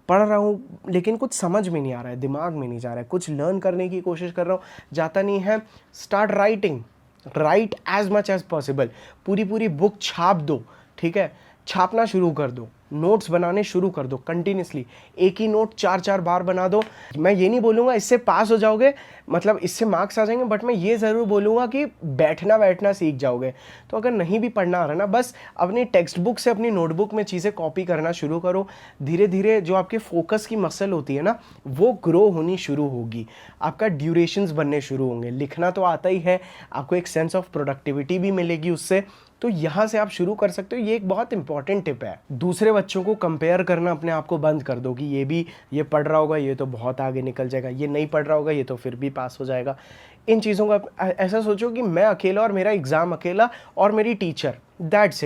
पढ़ रहा हूँ लेकिन कुछ समझ में नहीं आ रहा है, दिमाग में नहीं जा रहा है, कुछ लर्न करने की कोशिश कर रहा हूँ, जाता नहीं है। Start writing, write as much as possible, पूरी बुक छाप दो, ठीक है, छापना शुरू कर दो, नोट्स बनाने शुरू कर दो कंटिन्यूसली, एक ही नोट 4-4 बार बना दो। मैं ये नहीं बोलूँगा इससे पास हो जाओगे, मतलब इससे मार्क्स आ जाएंगे, बट मैं ये ज़रूर बोलूँगा कि बैठना सीख जाओगे। तो अगर नहीं भी पढ़ना आ रहा ना, बस अपनी टेक्स्ट बुक से अपनी नोटबुक में चीज़ें कॉपी करना शुरू करो। धीरे धीरे जो आपके फोकस की मसल होती है ना, वो ग्रो होनी शुरू होगी, आपका ड्यूरेशंस बनने शुरू होंगे। लिखना तो आता ही है, आपको एक सेंस ऑफ प्रोडक्टिविटी भी मिलेगी उससे, तो यहाँ से आप शुरू कर सकते हो। ये एक बहुत इंपॉर्टेंट टिप है। दूसरे बच्चों को कंपेयर करना अपने आप को बंद कर दो कि ये पढ़ रहा होगा, ये तो बहुत आगे निकल जाएगा, ये नहीं पढ़ रहा होगा, ये तो फिर भी पास हो जाएगा। इन चीज़ों का ऐसा सोचो कि मैं अकेला और मेरा एग्ज़ाम अकेला और मेरी टीचर, दैट्स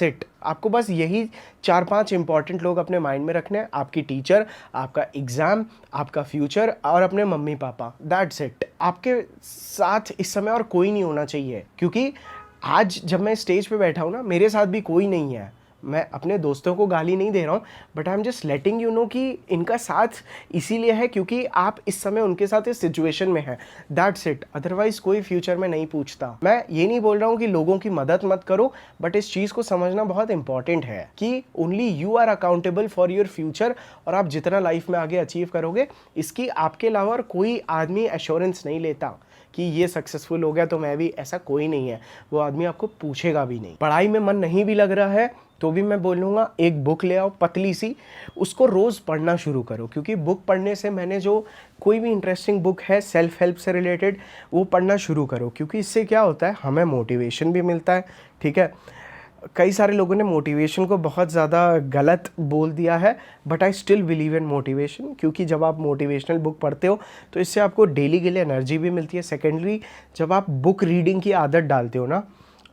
इट। आपको बस यही 4-5 इंपॉर्टेंट लोग अपने माइंड में रखने हैं, आपकी टीचर, आपका एग्ज़ाम, आपका फ्यूचर और अपने मम्मी पापा, दैट्स इट। आपके साथ इस समय और कोई नहीं होना चाहिए, क्योंकि आज जब मैं स्टेज पे बैठा हूँ ना, मेरे साथ भी कोई नहीं है, मैं अपने दोस्तों को गाली नहीं दे रहा हूँ, but I am just letting you know कि इनका साथ इसीलिए है क्योंकि आप इस समय उनके साथ इस सिचुएशन में हैं, दैट्स इट। अदरवाइज कोई फ्यूचर में नहीं पूछता। मैं ये नहीं बोल रहा हूँ कि लोगों की मदद मत करो, बट इस चीज़ को समझना बहुत इंपॉर्टेंट है कि only you are accountable for your future, और आप जितना लाइफ में आगे अचीव करोगे इसकी आपके अलावा और कोई आदमी एश्योरेंस नहीं लेता कि ये सक्सेसफुल हो गया तो मैं भी, ऐसा कोई नहीं है। वो आदमी आपको पूछेगा भी नहीं। पढ़ाई में मन नहीं भी लग रहा है तो भी मैं बोलूँगा एक बुक ले आओ पतली सी, उसको रोज़ पढ़ना शुरू करो, क्योंकि बुक पढ़ने से, मैंने जो कोई भी इंटरेस्टिंग बुक है सेल्फ हेल्प से रिलेटेड वो पढ़ना शुरू करो, क्योंकि इससे क्या होता है, हमें मोटिवेशन भी मिलता है। ठीक है, कई सारे लोगों ने मोटिवेशन को बहुत ज़्यादा गलत बोल दिया है, but I still believe in motivation, क्योंकि जब आप मोटिवेशनल बुक पढ़ते हो तो इससे आपको डेली के लिए एनर्जी भी मिलती है। सेकेंडली, जब आप बुक रीडिंग की आदत डालते हो ना,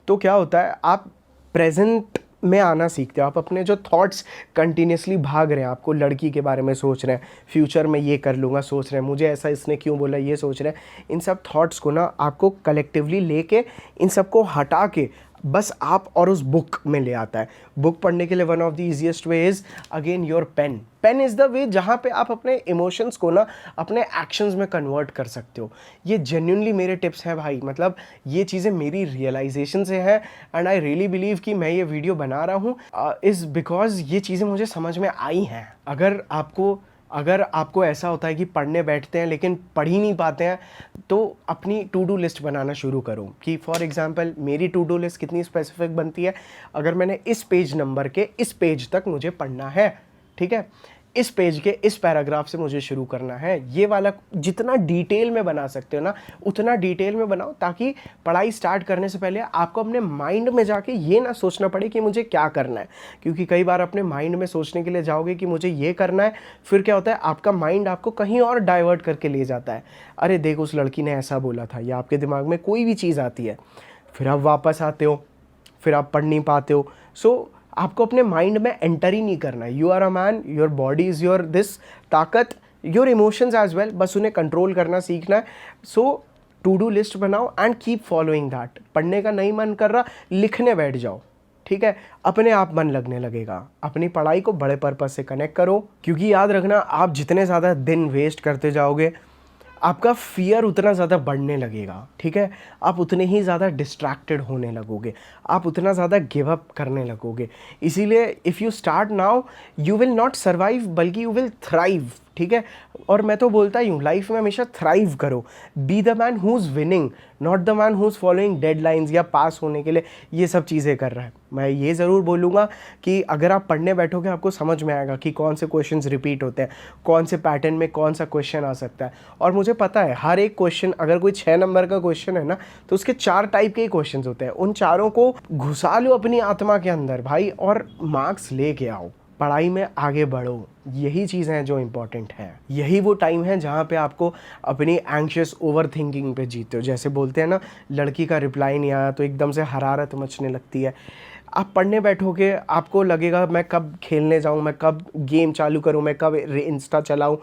तो क्या होता है, आप प्रेजेंट में आना सीखते हो। आप अपने जो थॉट्स कंटिन्यूसली भाग रहे हैं, आपको लड़की के बारे में सोच रहे हैं, फ्यूचर में ये कर लूँगा सोच रहे हैं, मुझे ऐसा इसने क्यों बोला ये सोच रहे हैं, इन सब थॉट्स को ना आपको कलेक्टिवली लेके इन सबको हटा के बस आप और उस बुक में ले आता है। बुक पढ़ने के लिए one of the easiest way is again your pen. Pen is the way जहाँ पे आप अपने इमोशंस को ना अपने एक्शंस में कन्वर्ट कर सकते हो। ये जेन्युइनली मेरे टिप्स हैं भाई, मतलब ये चीज़ें मेरी रियलाइजेशन से है, एंड आई रियली बिलीव कि मैं ये वीडियो बना रहा हूँ इज़ बिकॉज ये चीज़ें मुझे समझ में आई हैं। अगर आपको ऐसा होता है कि पढ़ने बैठते हैं लेकिन पढ़ ही नहीं पाते हैं, तो अपनी टू डू लिस्ट बनाना शुरू करो। कि फॉर एग्जांपल मेरी टू डू लिस्ट कितनी स्पेसिफिक बनती है, अगर मैंने इस पेज नंबर के इस पेज तक मुझे पढ़ना है, ठीक है, इस पेज के इस पैराग्राफ से मुझे शुरू करना है, ये वाला जितना डिटेल में बना सकते हो ना उतना डिटेल में बनाओ, ताकि पढ़ाई स्टार्ट करने से पहले आपको अपने माइंड में जाके ये ना सोचना पड़े कि मुझे क्या करना है। क्योंकि कई बार अपने माइंड में सोचने के लिए जाओगे कि मुझे ये करना है, फिर क्या होता है, आपका माइंड आपको कहीं और डाइवर्ट करके ले जाता है। अरे देख, उस लड़की ने ऐसा बोला था, या आपके दिमाग में कोई भी चीज़ आती है, फिर आप वापस आते हो, फिर आप पढ़ नहीं पाते हो। सो आपको अपने माइंड में एंटर ही नहीं करना है। You are a man, your body is your this ताकत, योर इमोशंस एज वेल, बस उन्हें कंट्रोल करना सीखना है। सो टू डू लिस्ट बनाओ एंड कीप फॉलोइंग दैट। पढ़ने का नहीं मन कर रहा, लिखने बैठ जाओ, ठीक है, अपने आप मन लगने लगेगा। अपनी पढ़ाई को बड़े पर्पस से कनेक्ट करो, क्योंकि याद रखना, आप जितने ज़्यादा दिन वेस्ट करते जाओगे आपका फियर उतना ज़्यादा बढ़ने लगेगा। ठीक है, आप उतने ही ज़्यादा डिस्ट्रैक्टेड होने लगोगे, आप उतना ज़्यादा गिव अप करने लगोगे। इसीलिए if you start now you will not survive, बल्कि यू विल थ्राइव। ठीक है, और मैं तो बोलता ही हूँ, लाइफ में हमेशा थ्राइव करो। Be the man who is winning, not the man who is following deadlines या पास होने के लिए ये सब चीज़ें कर रहा है। मैं ये ज़रूर बोलूँगा कि अगर आप पढ़ने बैठोगे आपको समझ में आएगा कि कौन से क्वेश्चंस रिपीट होते हैं, कौन से पैटर्न में कौन सा क्वेश्चन आ सकता है। और मुझे पता है हर एक क्वेश्चन, अगर कोई 6 नंबर का क्वेश्चन है ना, तो उसके 4 टाइप के ही क्वेश्चन होते हैं। उन चारों को घुसा लो अपनी आत्मा के अंदर भाई, और मार्क्स लेके आओ, पढ़ाई में आगे बढ़ो। यही चीज़ है जो इम्पॉर्टेंट है। यही वो टाइम है जहाँ पे आपको अपनी एंग्शियस ओवर थिंकिंग पे जीते हो। जैसे बोलते हैं ना, लड़की का रिप्लाई नहीं आया तो एकदम से हरारत मचने लगती है। आप पढ़ने बैठोगे, आपको लगेगा मैं कब खेलने जाऊँ, मैं कब गेम चालू करूँ, मैं कब इंस्टा चलाऊँ।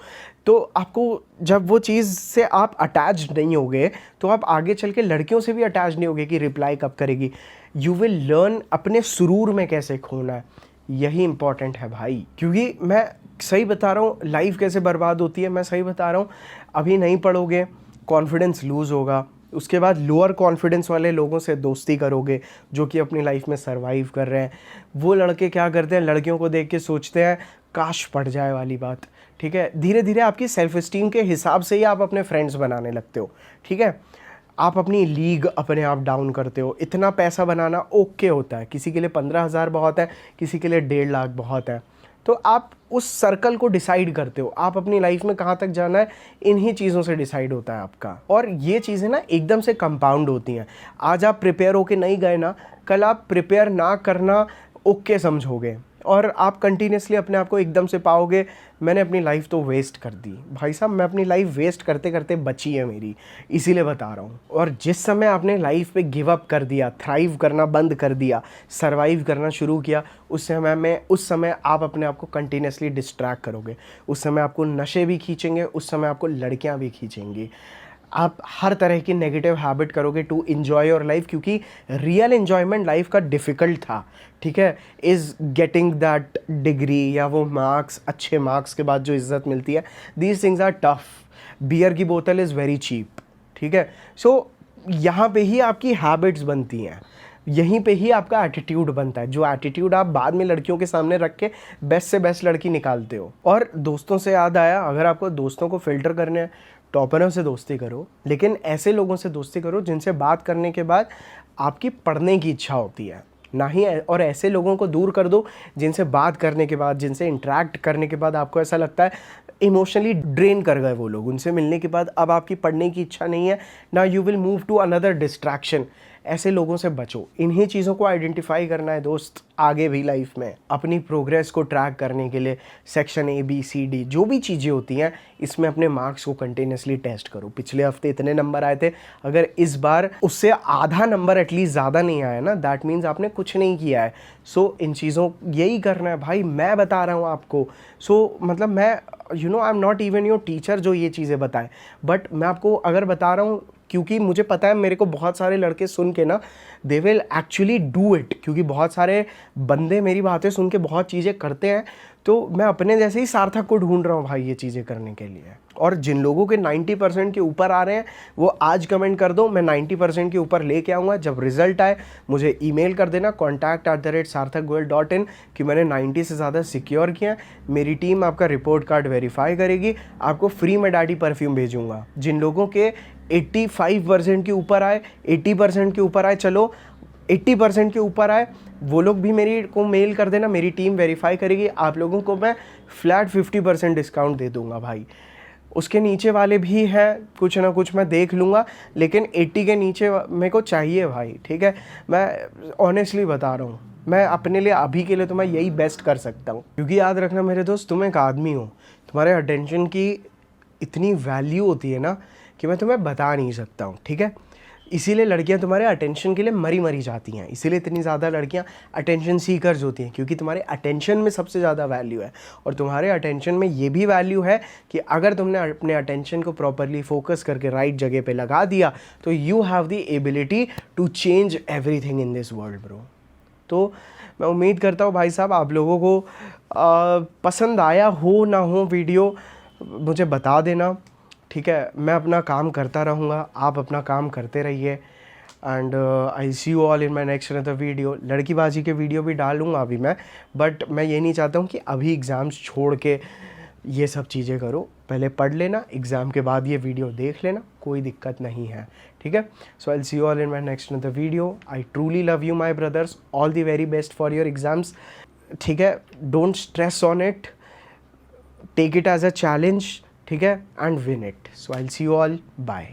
तो आपको जब वो चीज़ से आप अटैच नहीं होगे तो आप आगे चल के लड़कियों से भी अटैच नहीं होगे कि रिप्लाई कब करेगी। यू विल लर्न अपने सुरूर में कैसे खोना है, यही इंपॉर्टेंट है भाई। क्योंकि मैं सही बता रहा हूँ, लाइफ कैसे बर्बाद होती है, मैं सही बता रहा हूँ। अभी नहीं पढ़ोगे, कॉन्फिडेंस लूज़ होगा, उसके बाद लोअर कॉन्फिडेंस वाले लोगों से दोस्ती करोगे जो कि अपनी लाइफ में सरवाइव कर रहे हैं। वो लड़के क्या करते हैं, लड़कियों को देख के सोचते हैं काश पड़ जाए वाली बात। ठीक है, धीरे धीरे आपकी सेल्फ इस्टीम के हिसाब से ही आप अपने फ्रेंड्स बनाने लगते हो। ठीक है, आप अपनी लीग अपने आप डाउन करते हो। इतना पैसा बनाना ओके होता है, किसी के लिए 15,000 बहुत है, किसी के लिए 1.5 लाख बहुत है। तो आप उस सर्कल को डिसाइड करते हो, आप अपनी लाइफ में कहाँ तक जाना है, इन्हीं चीज़ों से डिसाइड होता है आपका। और ये चीज़ें ना एकदम से कंपाउंड होती हैं। आज आप प्रिपेयर होके नहीं गए ना, कल आप प्रिपेयर ना करना ओके समझोगे, और आप कंटिन्यूसली अपने आप को एकदम से पाओगे मैंने अपनी लाइफ तो वेस्ट कर दी। भाई साहब, मैं अपनी लाइफ वेस्ट करते करते बची है मेरी, इसीलिए बता रहा हूँ। और जिस समय आपने लाइफ पे गिव अप कर दिया, थ्राइव करना बंद कर दिया, सर्वाइव करना शुरू किया, उस समय आप अपने आप को कंटिन्यूसली डिस्ट्रैक्ट करोगे। उस समय आपको नशे भी खींचेंगे, उस समय आपको लड़कियाँ भी खींचेंगी। आप हर तरह की नेगेटिव हैबिट करोगे टू इन्जॉय योर लाइफ, क्योंकि रियल इन्जॉयमेंट लाइफ का डिफ़िकल्ट था, ठीक है, इज़ गेटिंग दैट डिग्री या वो मार्क्स, अच्छे मार्क्स के बाद जो इज़्ज़त मिलती है, these things are tough. Beer की बोतल इज़ वेरी चीप, ठीक है। सो यहाँ पे ही आपकी हैबिट्स बनती हैं, यहीं पे ही आपका एटीट्यूड बनता है, जो एटीट्यूड आप बाद में लड़कियों के सामने रख के बेस्ट से बेस्ट लड़की निकालते हो। और दोस्तों से याद आया, अगर आपको दोस्तों को फ़िल्टर करने हैं, टॉपरों से दोस्ती करो, लेकिन ऐसे लोगों से दोस्ती करो जिनसे बात करने के बाद आपकी पढ़ने की इच्छा होती है, ना ही और ऐसे लोगों को दूर कर दो जिनसे बात करने के बाद, जिनसे इंटरेक्ट करने के बाद आपको ऐसा लगता है इमोशनली ड्रेन कर गए वो लोग, उनसे मिलने के बाद अब आपकी पढ़ने की इच्छा नहीं है, ना you will move to another distraction. ऐसे लोगों से बचो। इन्हीं चीज़ों को आइडेंटिफाई करना है दोस्त आगे भी लाइफ में, अपनी प्रोग्रेस को ट्रैक करने के लिए सेक्शन ABCD जो भी चीज़ें होती हैं, इसमें अपने मार्क्स को कंटिन्यूसली टेस्ट करो। पिछले हफ्ते इतने नंबर आए थे, अगर इस बार उससे आधा नंबर एटलीस्ट ज़्यादा नहीं आया ना, दैट मीन्स आपने कुछ नहीं किया है। सो इन चीज़ों यही करना है भाई, मैं बता रहा हूँ आपको। सो मतलब मैं I am not even your teacher जो ये चीज़ें बताए, बट मैं आपको अगर बता रहा हूँ क्योंकि मुझे पता है मेरे को बहुत सारे लड़के सुन के ना they will actually do it, क्योंकि बहुत सारे बंदे मेरी बातें सुन के बहुत चीज़ें करते हैं, तो मैं अपने जैसे ही सार्थक को ढूंढ रहा हूँ भाई ये चीज़ें करने के लिए। और जिन लोगों के 90% के ऊपर आ रहे हैं वो आज कमेंट कर दो, मैं 90% के ऊपर लेके आऊँगा। जब रिजल्ट आए मुझे ईमेल कर देना contact@sarthakgoel.in कि मैंने 90 से ज़्यादा सिक्योर किया। मेरी टीम आपका रिपोर्ट कार्ड वेरीफाई करेगी, आपको फ्री में डैडी परफ्यूम भेजूँगा। जिन लोगों के 85% के ऊपर आए, 80% के ऊपर आए, चलो 80% के ऊपर आए, वो लोग भी मेरी को मेल कर देना, मेरी टीम वेरीफाई करेगी, आप लोगों को मैं फ्लैट 50% डिस्काउंट दे दूंगा भाई। उसके नीचे वाले भी हैं, कुछ ना कुछ मैं देख लूँगा, लेकिन 80 के नीचे मेरे को चाहिए भाई, ठीक है। मैं ऑनेस्टली बता रहा हूँ, मैं अपने लिए अभी के लिए तो मैं यही बेस्ट कर सकता हूँ, क्योंकि याद रखना मेरे दोस्त, तुम एक आदमी हो, तुम्हारे अटेंशन की इतनी वैल्यू होती है ना कि मैं तुम्हें बता नहीं सकता हूँ, ठीक है। इसीलिए लड़कियां तुम्हारे अटेंशन के लिए मरी मरी जाती हैं, इसीलिए इतनी ज़्यादा लड़कियां अटेंशन सीकर्स होती हैं, क्योंकि तुम्हारे अटेंशन में सबसे ज़्यादा वैल्यू है। और तुम्हारे अटेंशन में ये भी वैल्यू है कि अगर तुमने अपने अटेंशन को प्रॉपरली फोकस करके राइट जगह पे लगा दिया तो you have the ability to change everything in this world bro. तो मैं उम्मीद करता हूँ भाई साहब आप लोगों को पसंद आया हो ना हो वीडियो, मुझे बता देना, ठीक है। मैं अपना काम करता रहूँगा, आप अपना काम करते रहिए, and I see you all in my next another video. लड़कीबाजी के वीडियो भी डालूँगा अभी मैं, बट मैं ये नहीं चाहता हूँ कि अभी एग्ज़ाम्स छोड़ के ये सब चीज़ें करो। पहले पढ़ लेना, एग्ज़ाम के बाद ये वीडियो देख लेना, कोई दिक्कत नहीं है, ठीक है। So I see you all in my next another video. I truly love you my brothers, all the very best for your exams, ठीक है। Don't stress on it, take it as a challenge, ठीक है, and win it. So I will see you all, bye.